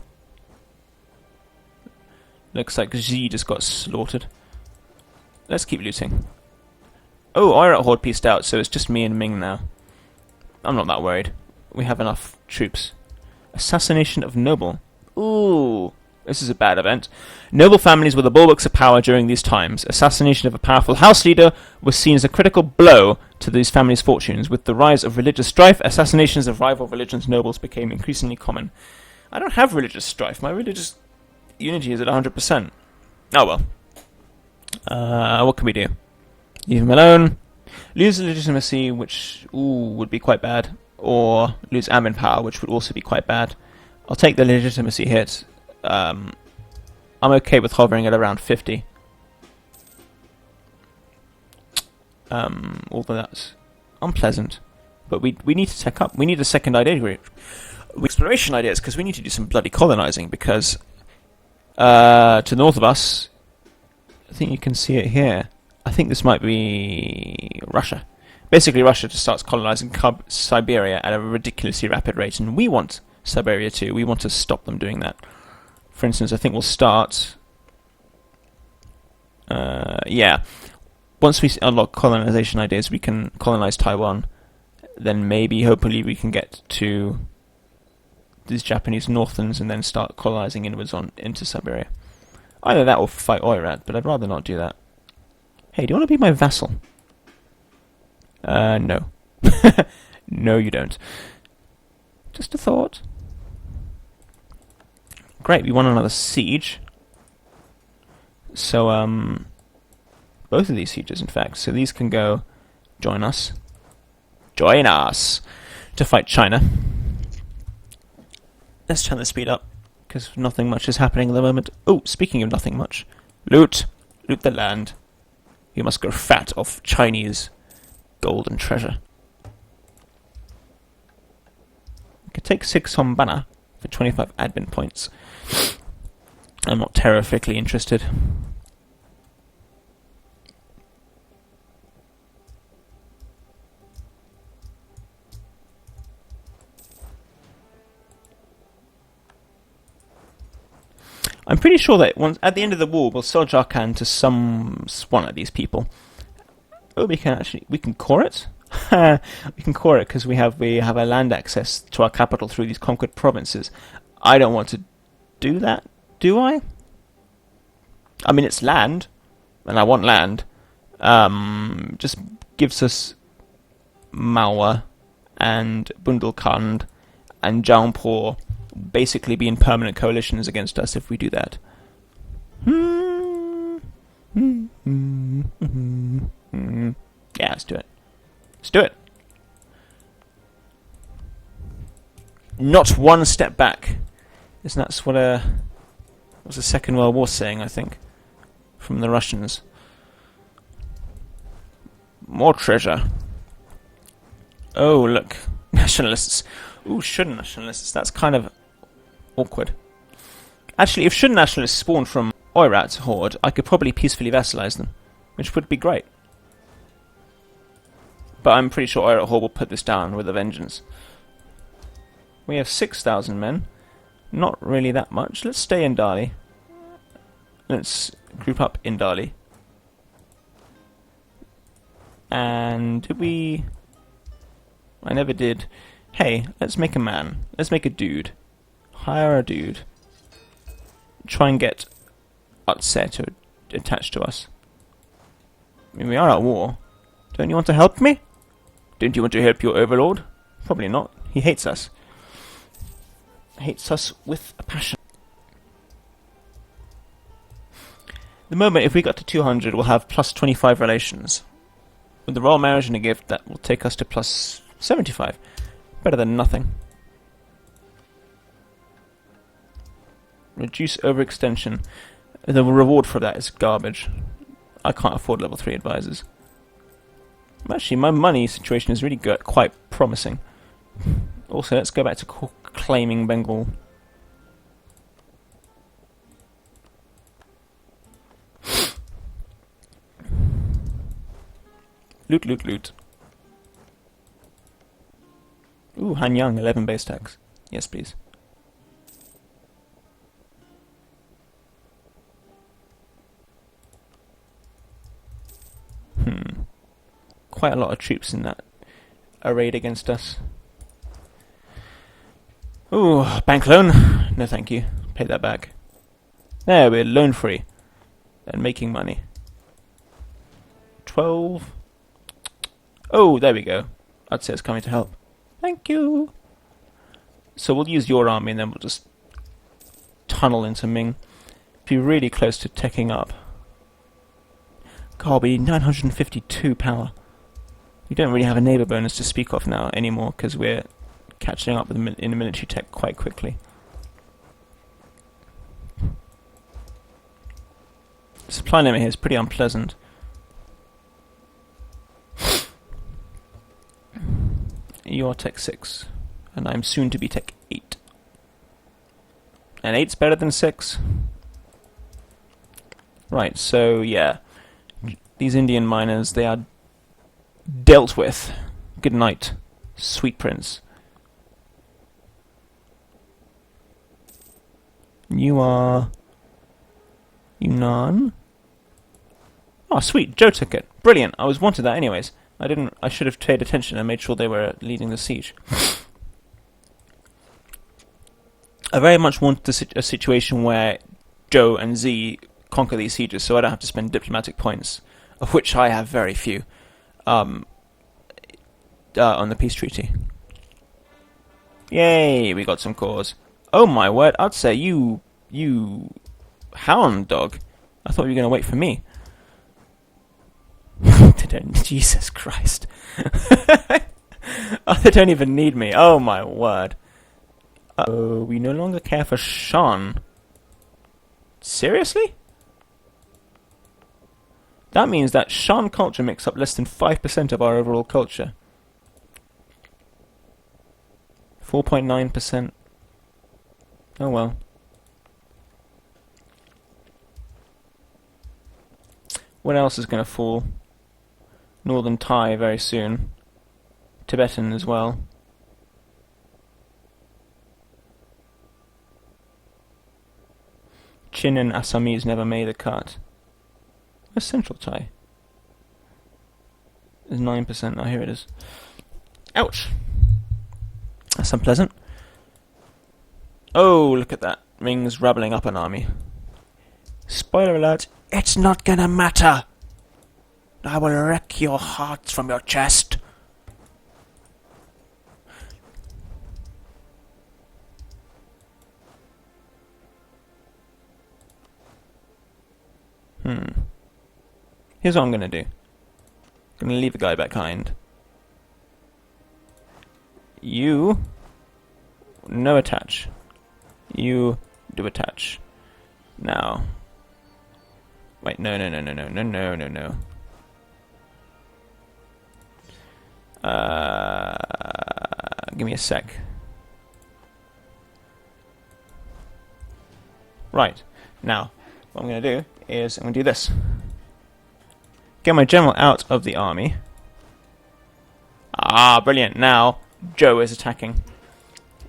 S1: Looks like Xi just got slaughtered. Let's keep looting. Oh, Oirat Horde pieced out, so it's just me and Ming now. I'm not that worried. We have enough troops. Assassination of Noble. Ooh, this is a bad event. Noble families were the bulwarks of power during these times. Assassination of a powerful house leader was seen as a critical blow to these families' fortunes. With the rise of religious strife, assassinations of rival religions' nobles became increasingly common. I don't have religious strife. My religious unity is at 100%. Oh well. What can we do? Leave him alone. Lose legitimacy, which would be quite bad. Or lose admin power, which would also be quite bad. I'll take the legitimacy hit. I'm okay with hovering at around 50. Although that's unpleasant. But we need to tech up. We need a second idea group. Exploration ideas, because we need to do some bloody colonizing, because to the north of us, I think you can see it here. I think this might be Russia. Basically, Russia just starts colonizing Siberia at a ridiculously rapid rate, and we want Siberia too. We want to stop them doing that. For instance, I think we'll start... Once we unlock colonization ideas, we can colonize Taiwan. Then maybe, hopefully, we can get to these Japanese northerns and then start colonizing inwards into Siberia. Either that or fight Oirat, but I'd rather not do that. Hey, do you want to be my vassal? No. No, you don't. Just a thought. Great, we won another siege. So, both of these sieges, in fact. So these can go join us. Join us! To fight China. Let's turn the speed up, because nothing much is happening at the moment. Oh, speaking of nothing much. Loot! Loot the land. You must grow fat off Chinese gold and treasure. You could take 6 on Banner for 25 admin points. I'm not terrifically interested. I'm pretty sure that once at the end of the war, we'll sell Jarkan to one of these people. Oh, we can core it. We can core it because we have a land access to our capital through these conquered provinces. I don't want to do that, do I? I mean, it's land, and I want land. Just gives us Malwa and Bundelkhand and Jaunpur basically be in permanent coalitions against us if we do that. Yeah, let's do it. Let's do it. Not one step back. Isn't that what was the Second World War saying, I think, from the Russians? More treasure. Oh, look. Nationalists. Ooh, shouldn't nationalists. That's kind of awkward. Actually, if shouldn't nationalists spawn from Oirat's horde, I could probably peacefully vassalize them, which would be great. But I'm pretty sure Oirat horde will put this down with a vengeance. We have 6,000 men. Not really that much. Let's stay in Dali. Let's group up in Dali. And did we... I never did. Hey, let's make a man. Let's make a dude. Hire a dude. Try and get Utset to attach to us. I mean, we are at war. Don't you want to help me? Don't you want to help your overlord? Probably not. He hates us. Hates us with a passion. The moment, if we got to 200, we'll have plus 25 relations. With the royal marriage and a gift, that will take us to plus 75. Better than nothing. Reduce overextension. The reward for that is garbage. I can't afford level 3 advisors. Actually, my money situation is really good, quite promising. Also, let's go back to claiming Bengal. Loot, loot, loot. Ooh, Hanyang, 11 base tax. Yes, please. Quite a lot of troops in that arrayed against us. Ooh, bank loan? No thank you. Pay that back. There, we're loan free. And making money. 12. Oh, there we go. I'd say it's coming to help. Thank you. So we'll use your army and then we'll just tunnel into Ming. Be really close to teching up. God, we need 952 power. We don't really have a neighbour bonus to speak of now anymore because we're catching up with in the military tech quite quickly. The supply limit here is pretty unpleasant. You're Tech 6, and I'm soon to be Tech 8. And 8's better than 6. Right, so yeah. These Indian miners, they are dealt with. Good night, sweet prince. You are... Yunnan? Oh, sweet, Joe took it. Brilliant, I was wanted that anyways. I should have paid attention and made sure they were leading the siege. I very much want a situation where Joe and Z conquer these sieges so I don't have to spend diplomatic points, of which I have very few, on the peace treaty. Yay, we got some cores. Oh my word, I'd say you hound dog. I thought you were going to wait for me. Jesus Christ. Oh, they don't even need me. Oh my word. Oh, we no longer care for Shan. Seriously? That means that Shan culture makes up less than 5% of our overall culture. 4.9%. Oh well. What else is going to fall? Northern Thai very soon. Tibetan as well. Chin and Assamese never made a cut. Where's Central Thai? It's 9%. Oh, here it is. Ouch! That's unpleasant. Oh, look at that. Ming's rabbling up an army. Spoiler alert, it's not gonna matter! I will wreck your hearts from your chest. Here's what I'm gonna do. I'm gonna leave a guy behind. You... no attach. You do attach. Now... wait, no. Give me a sec. Right. Now, what I'm going to do is I'm going to do this. Get my general out of the army. Ah, brilliant. Now, Joe is attacking,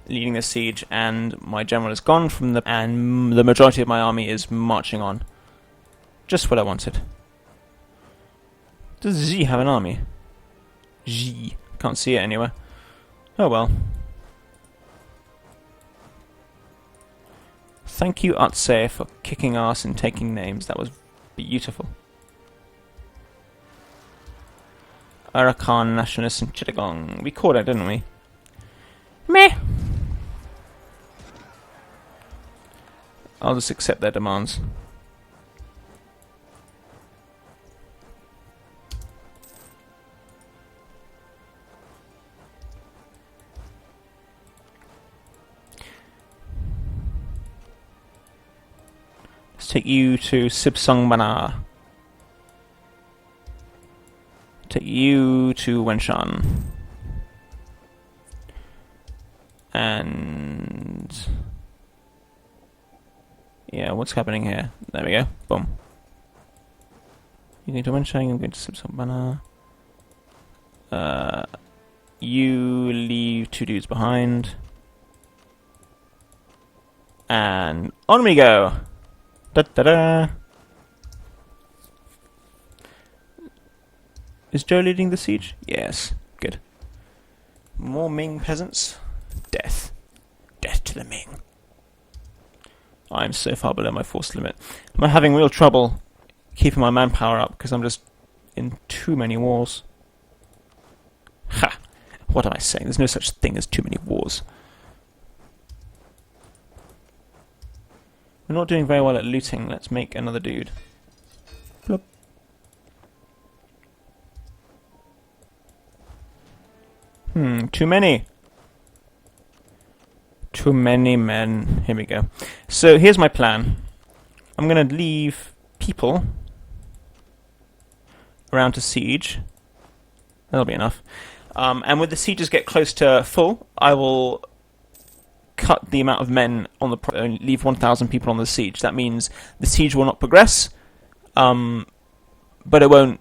S1: leading the siege, and my general is gone from the... and the majority of my army is marching on. Just what I wanted. Does Z have an army? Z. Can't see it anywhere. Oh well. Thank you, Utse, for kicking ass and taking names. That was beautiful. Arakan Nationalists in Chittagong. We caught it, didn't we? Meh. I'll just accept their demands. Let's take you to Sibsongbana. Take you to Wenshan. And... yeah, what's happening here? There we go. Boom. You're going to Wenshan, I'm going to Sibsongbana. You leave 2 dudes behind. And on we go! Da-da-da! Is Joe leading the siege? Yes. Good. More Ming peasants? Death. Death to the Ming. I'm so far below my force limit. I'm having real trouble keeping my manpower up because I'm just in too many wars. Ha! What am I saying? There's no such thing as too many wars. We're not doing very well at looting. Let's make another dude. Plop. Too many. Too many men. Here we go. So here's my plan. I'm going to leave people around to siege. That'll be enough. And when the sieges get close to full, I will cut the amount of men on the and leave 1,000 people on the siege. That means the siege will not progress, but it won't.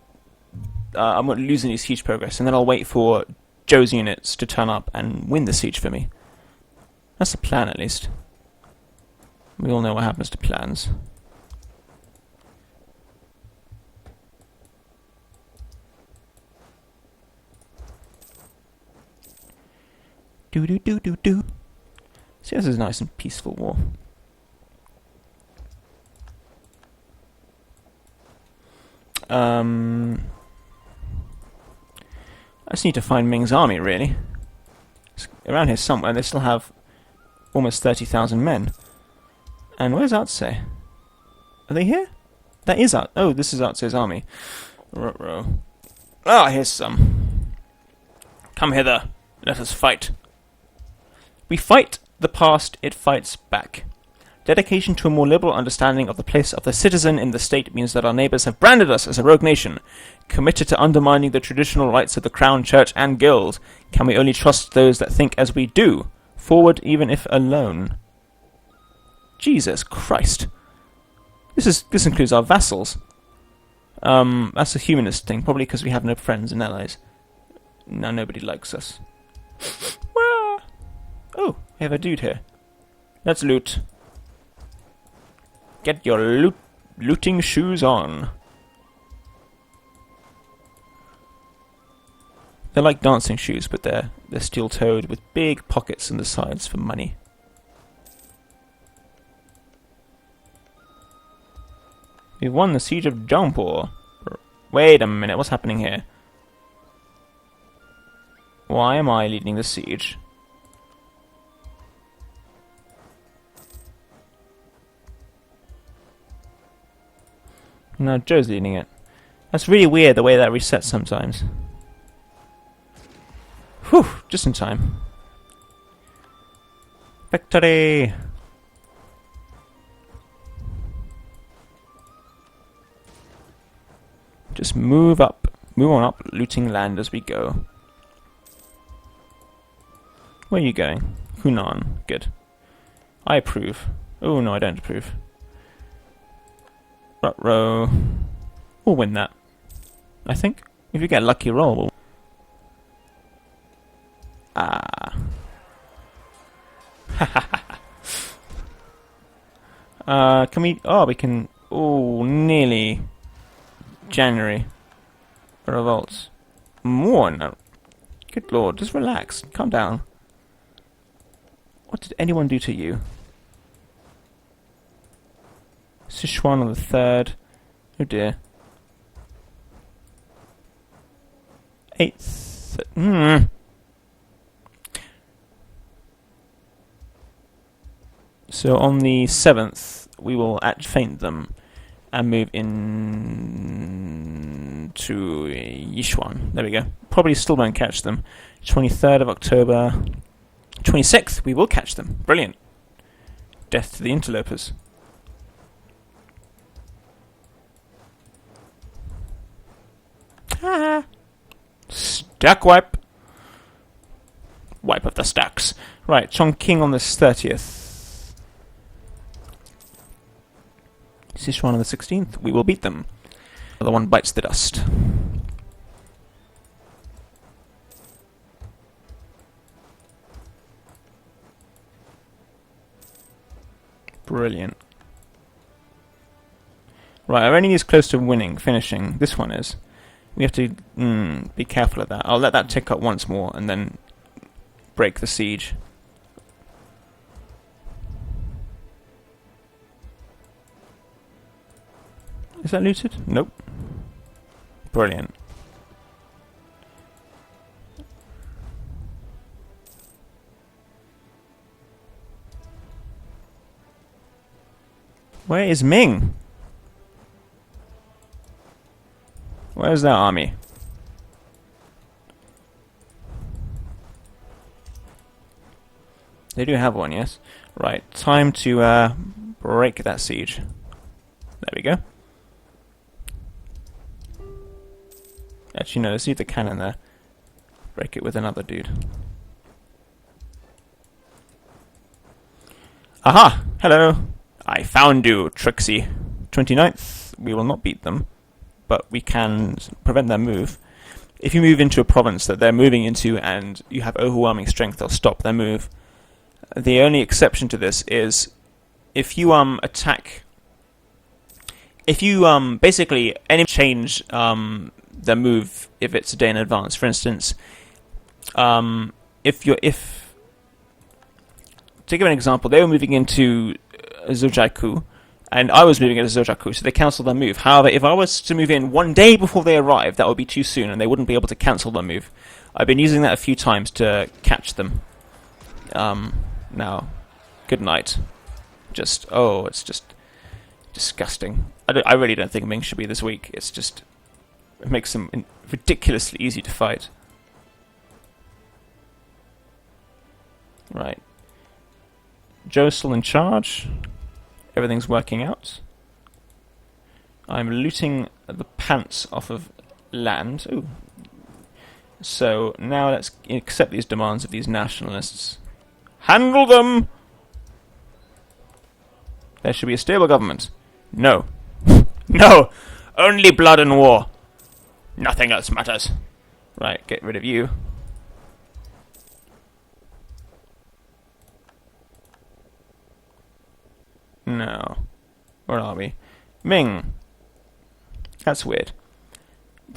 S1: I won't lose any siege progress, and then I'll wait for Joe's units to turn up and win the siege for me. That's the plan, at least. We all know what happens to plans. Do do do do do. See, this is a nice and peaceful war. I just need to find Ming's army, really. It's around here somewhere. They still have almost 30,000 men. And where's Atse? Are they here? That is Atse. Oh, this is Atse's army. Ruh-roh. Ah, here's some. Come hither. Let us fight. We fight the past, it fights back. Dedication to a more liberal understanding of the place of the citizen in the state means that our neighbours have branded us as a rogue nation, committed to undermining the traditional rights of the Crown, Church, and Guild. Can we only trust those that think as we do? Forward, even if alone. Jesus Christ. This includes our vassals. That's a humanist thing, probably because we have no friends and allies. Now nobody likes us. Oh, we have a dude here. Let's loot. Get your looting shoes on. They're like dancing shoes, but they're steel-toed with big pockets in the sides for money. We've won the siege of Jaunpur. Wait a minute, what's happening here? Why am I leading the siege? No, Joe's leading it. That's really weird, the way that resets sometimes. Whew, just in time. Victory! Just move on up, looting land as we go. Where are you going? Hunan, good. I approve. Oh no, I don't approve. Rut-row. We'll win that. I think. If you get a lucky roll, we'll... Can we... Oh, we can... Oh, nearly... January. Revolts. More? No. Good lord, just relax. Calm down. What did anyone do to you? Sichuan on the 3rd. Oh dear. 8th. So on the 7th, we will feint them and move in to Yichuan. There we go. Probably still won't catch them. 23rd of October. 26th, we will catch them. Brilliant. Death to the interlopers. Stack wipe. Wipe of the stacks. Right, Chongqing on the 30th. Sichuan on the 16th. We will beat them. The other one bites the dust. Brilliant. Right, our enemy is close to winning, finishing. This one is. We have to be careful of that. I'll let that tick up once more and then break the siege. Is that looted? Nope. Brilliant. Where is Ming? Where's their army? They do have one, yes. Right, time to break that siege. There we go. Actually, no, let's leave the cannon there. Break it with another dude. Aha! Hello! I found you, Trixie. 29th, we will not beat them, but we can prevent their move. If you move into a province that they're moving into and you have overwhelming strength, they'll stop their move. The only exception to this is if you attack... If you basically change their move if it's a day in advance. For instance, to give an example, they were moving into Zhojiaku, and I was moving into Zhojiaku, so they cancelled their move. However, if I was to move in one day before they arrived, that would be too soon, and they wouldn't be able to cancel their move. I've been using that a few times to catch them. Now, good night. It's just disgusting. I really don't think Ming should be this weak. It's just... It makes them ridiculously easy to fight. Right. Joe's still in charge. everything's working out. I'm looting the pants off of land. Ooh. So now let's accept these demands of these nationalists. Handle them! There should be a stable government. No. No! Only blood and war. Nothing else matters. Right, get rid of you. No. Where are we? Ming. That's weird.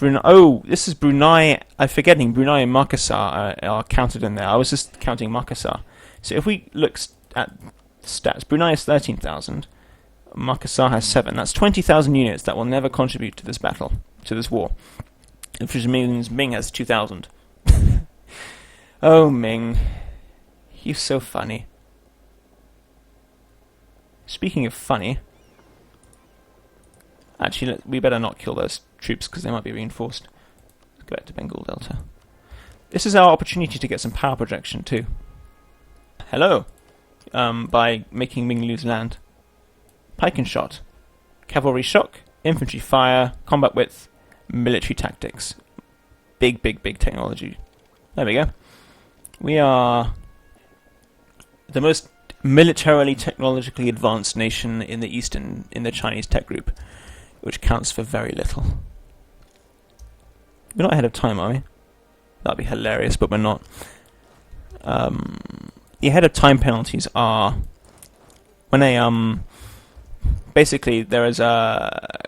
S1: Oh, this is Brunei. I'm forgetting Brunei and Makassar are counted in there. I was just counting Makassar. So if we look at stats, Brunei is 13,000. Makassar has 7. That's 20,000 units that will never contribute to this battle, to this war. Which means Ming has 2,000. Oh, Ming. You're so funny. Speaking of funny... Actually, we better not kill those troops because they might be reinforced. Let's go back to Bengal Delta. This is our opportunity to get some power projection too. Hello! By making Ming lose land. Pike and shot. Cavalry shock. Infantry fire. Combat width. Military tactics. Big, big, big technology. There we go. We are the most militarily, technologically advanced nation in the Eastern, in the Chinese tech group, which counts for very little. We're not ahead of time, are we? That'd be hilarious, but we're not. The ahead of time penalties are when basically there is a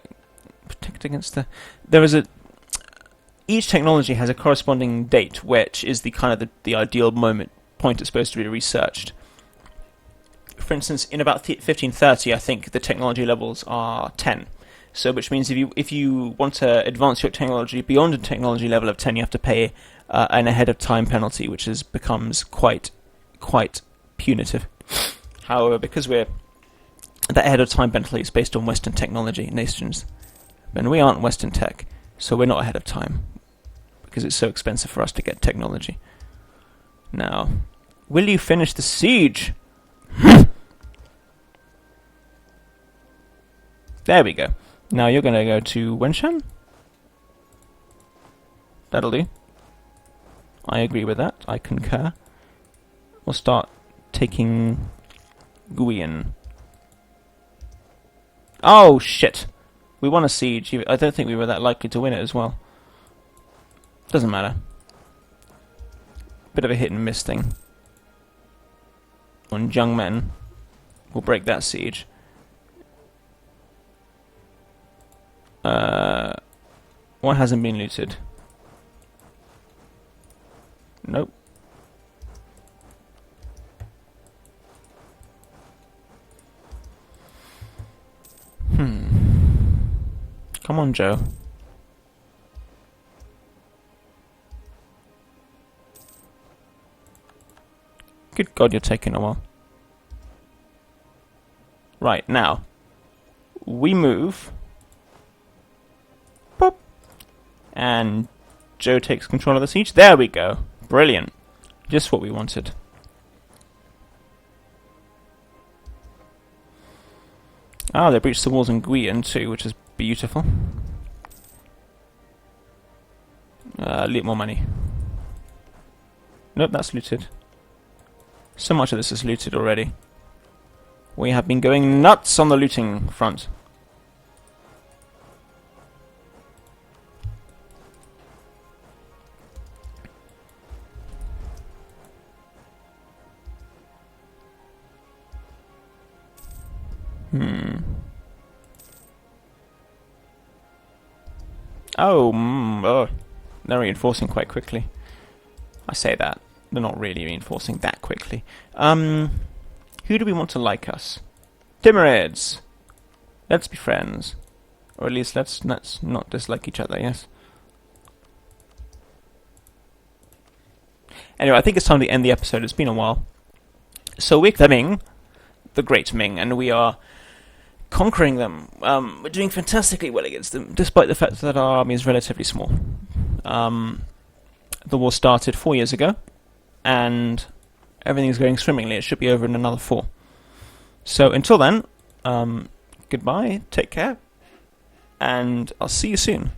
S1: protect against each technology has a corresponding date, which is the kind of the ideal point it's supposed to be researched. For instance, in about 1530, I think the technology levels are 10. So, which means if you want to advance your technology beyond a technology level of 10, you have to pay an ahead of time penalty, which becomes quite punitive. However, because that ahead of time penalty is based on Western technology nations, and we aren't Western tech, so we're not ahead of time because it's so expensive for us to get technology. Now, will you finish the siege? There we go. Now you're going to go to Wenshan? That'll do. I agree with that. I concur. We'll start taking Guian. Oh, shit. We won a siege. I don't think we were that likely to win it as well. Doesn't matter. Bit of a hit and miss thing. On Jiangmen. We'll break that siege. What hasn't been looted? Nope. Come on, Joe. Good God, you're taking a while. Right, now. We move... and Joe takes control of the siege. There we go. Brilliant. Just what we wanted. Ah, they breached the walls in Guian too, which is beautiful. A little more money. Nope, that's looted. So much of this is looted already. We have been going nuts on the looting front. Oh, they're reinforcing quite quickly. I say that. They're not really reinforcing that quickly. Who do we want to like us? Timurids! Let's be friends. Or at least let's not dislike each other, yes? Anyway, I think it's time to end the episode. It's been a while. So we're the Ming, the Great Ming, and we are conquering them. We're doing fantastically well against them, despite the fact that our army is relatively small. The war started 4 years ago, and everything's going swimmingly. It should be over in another 4. So until then, Goodbye, take care, and I'll see you soon.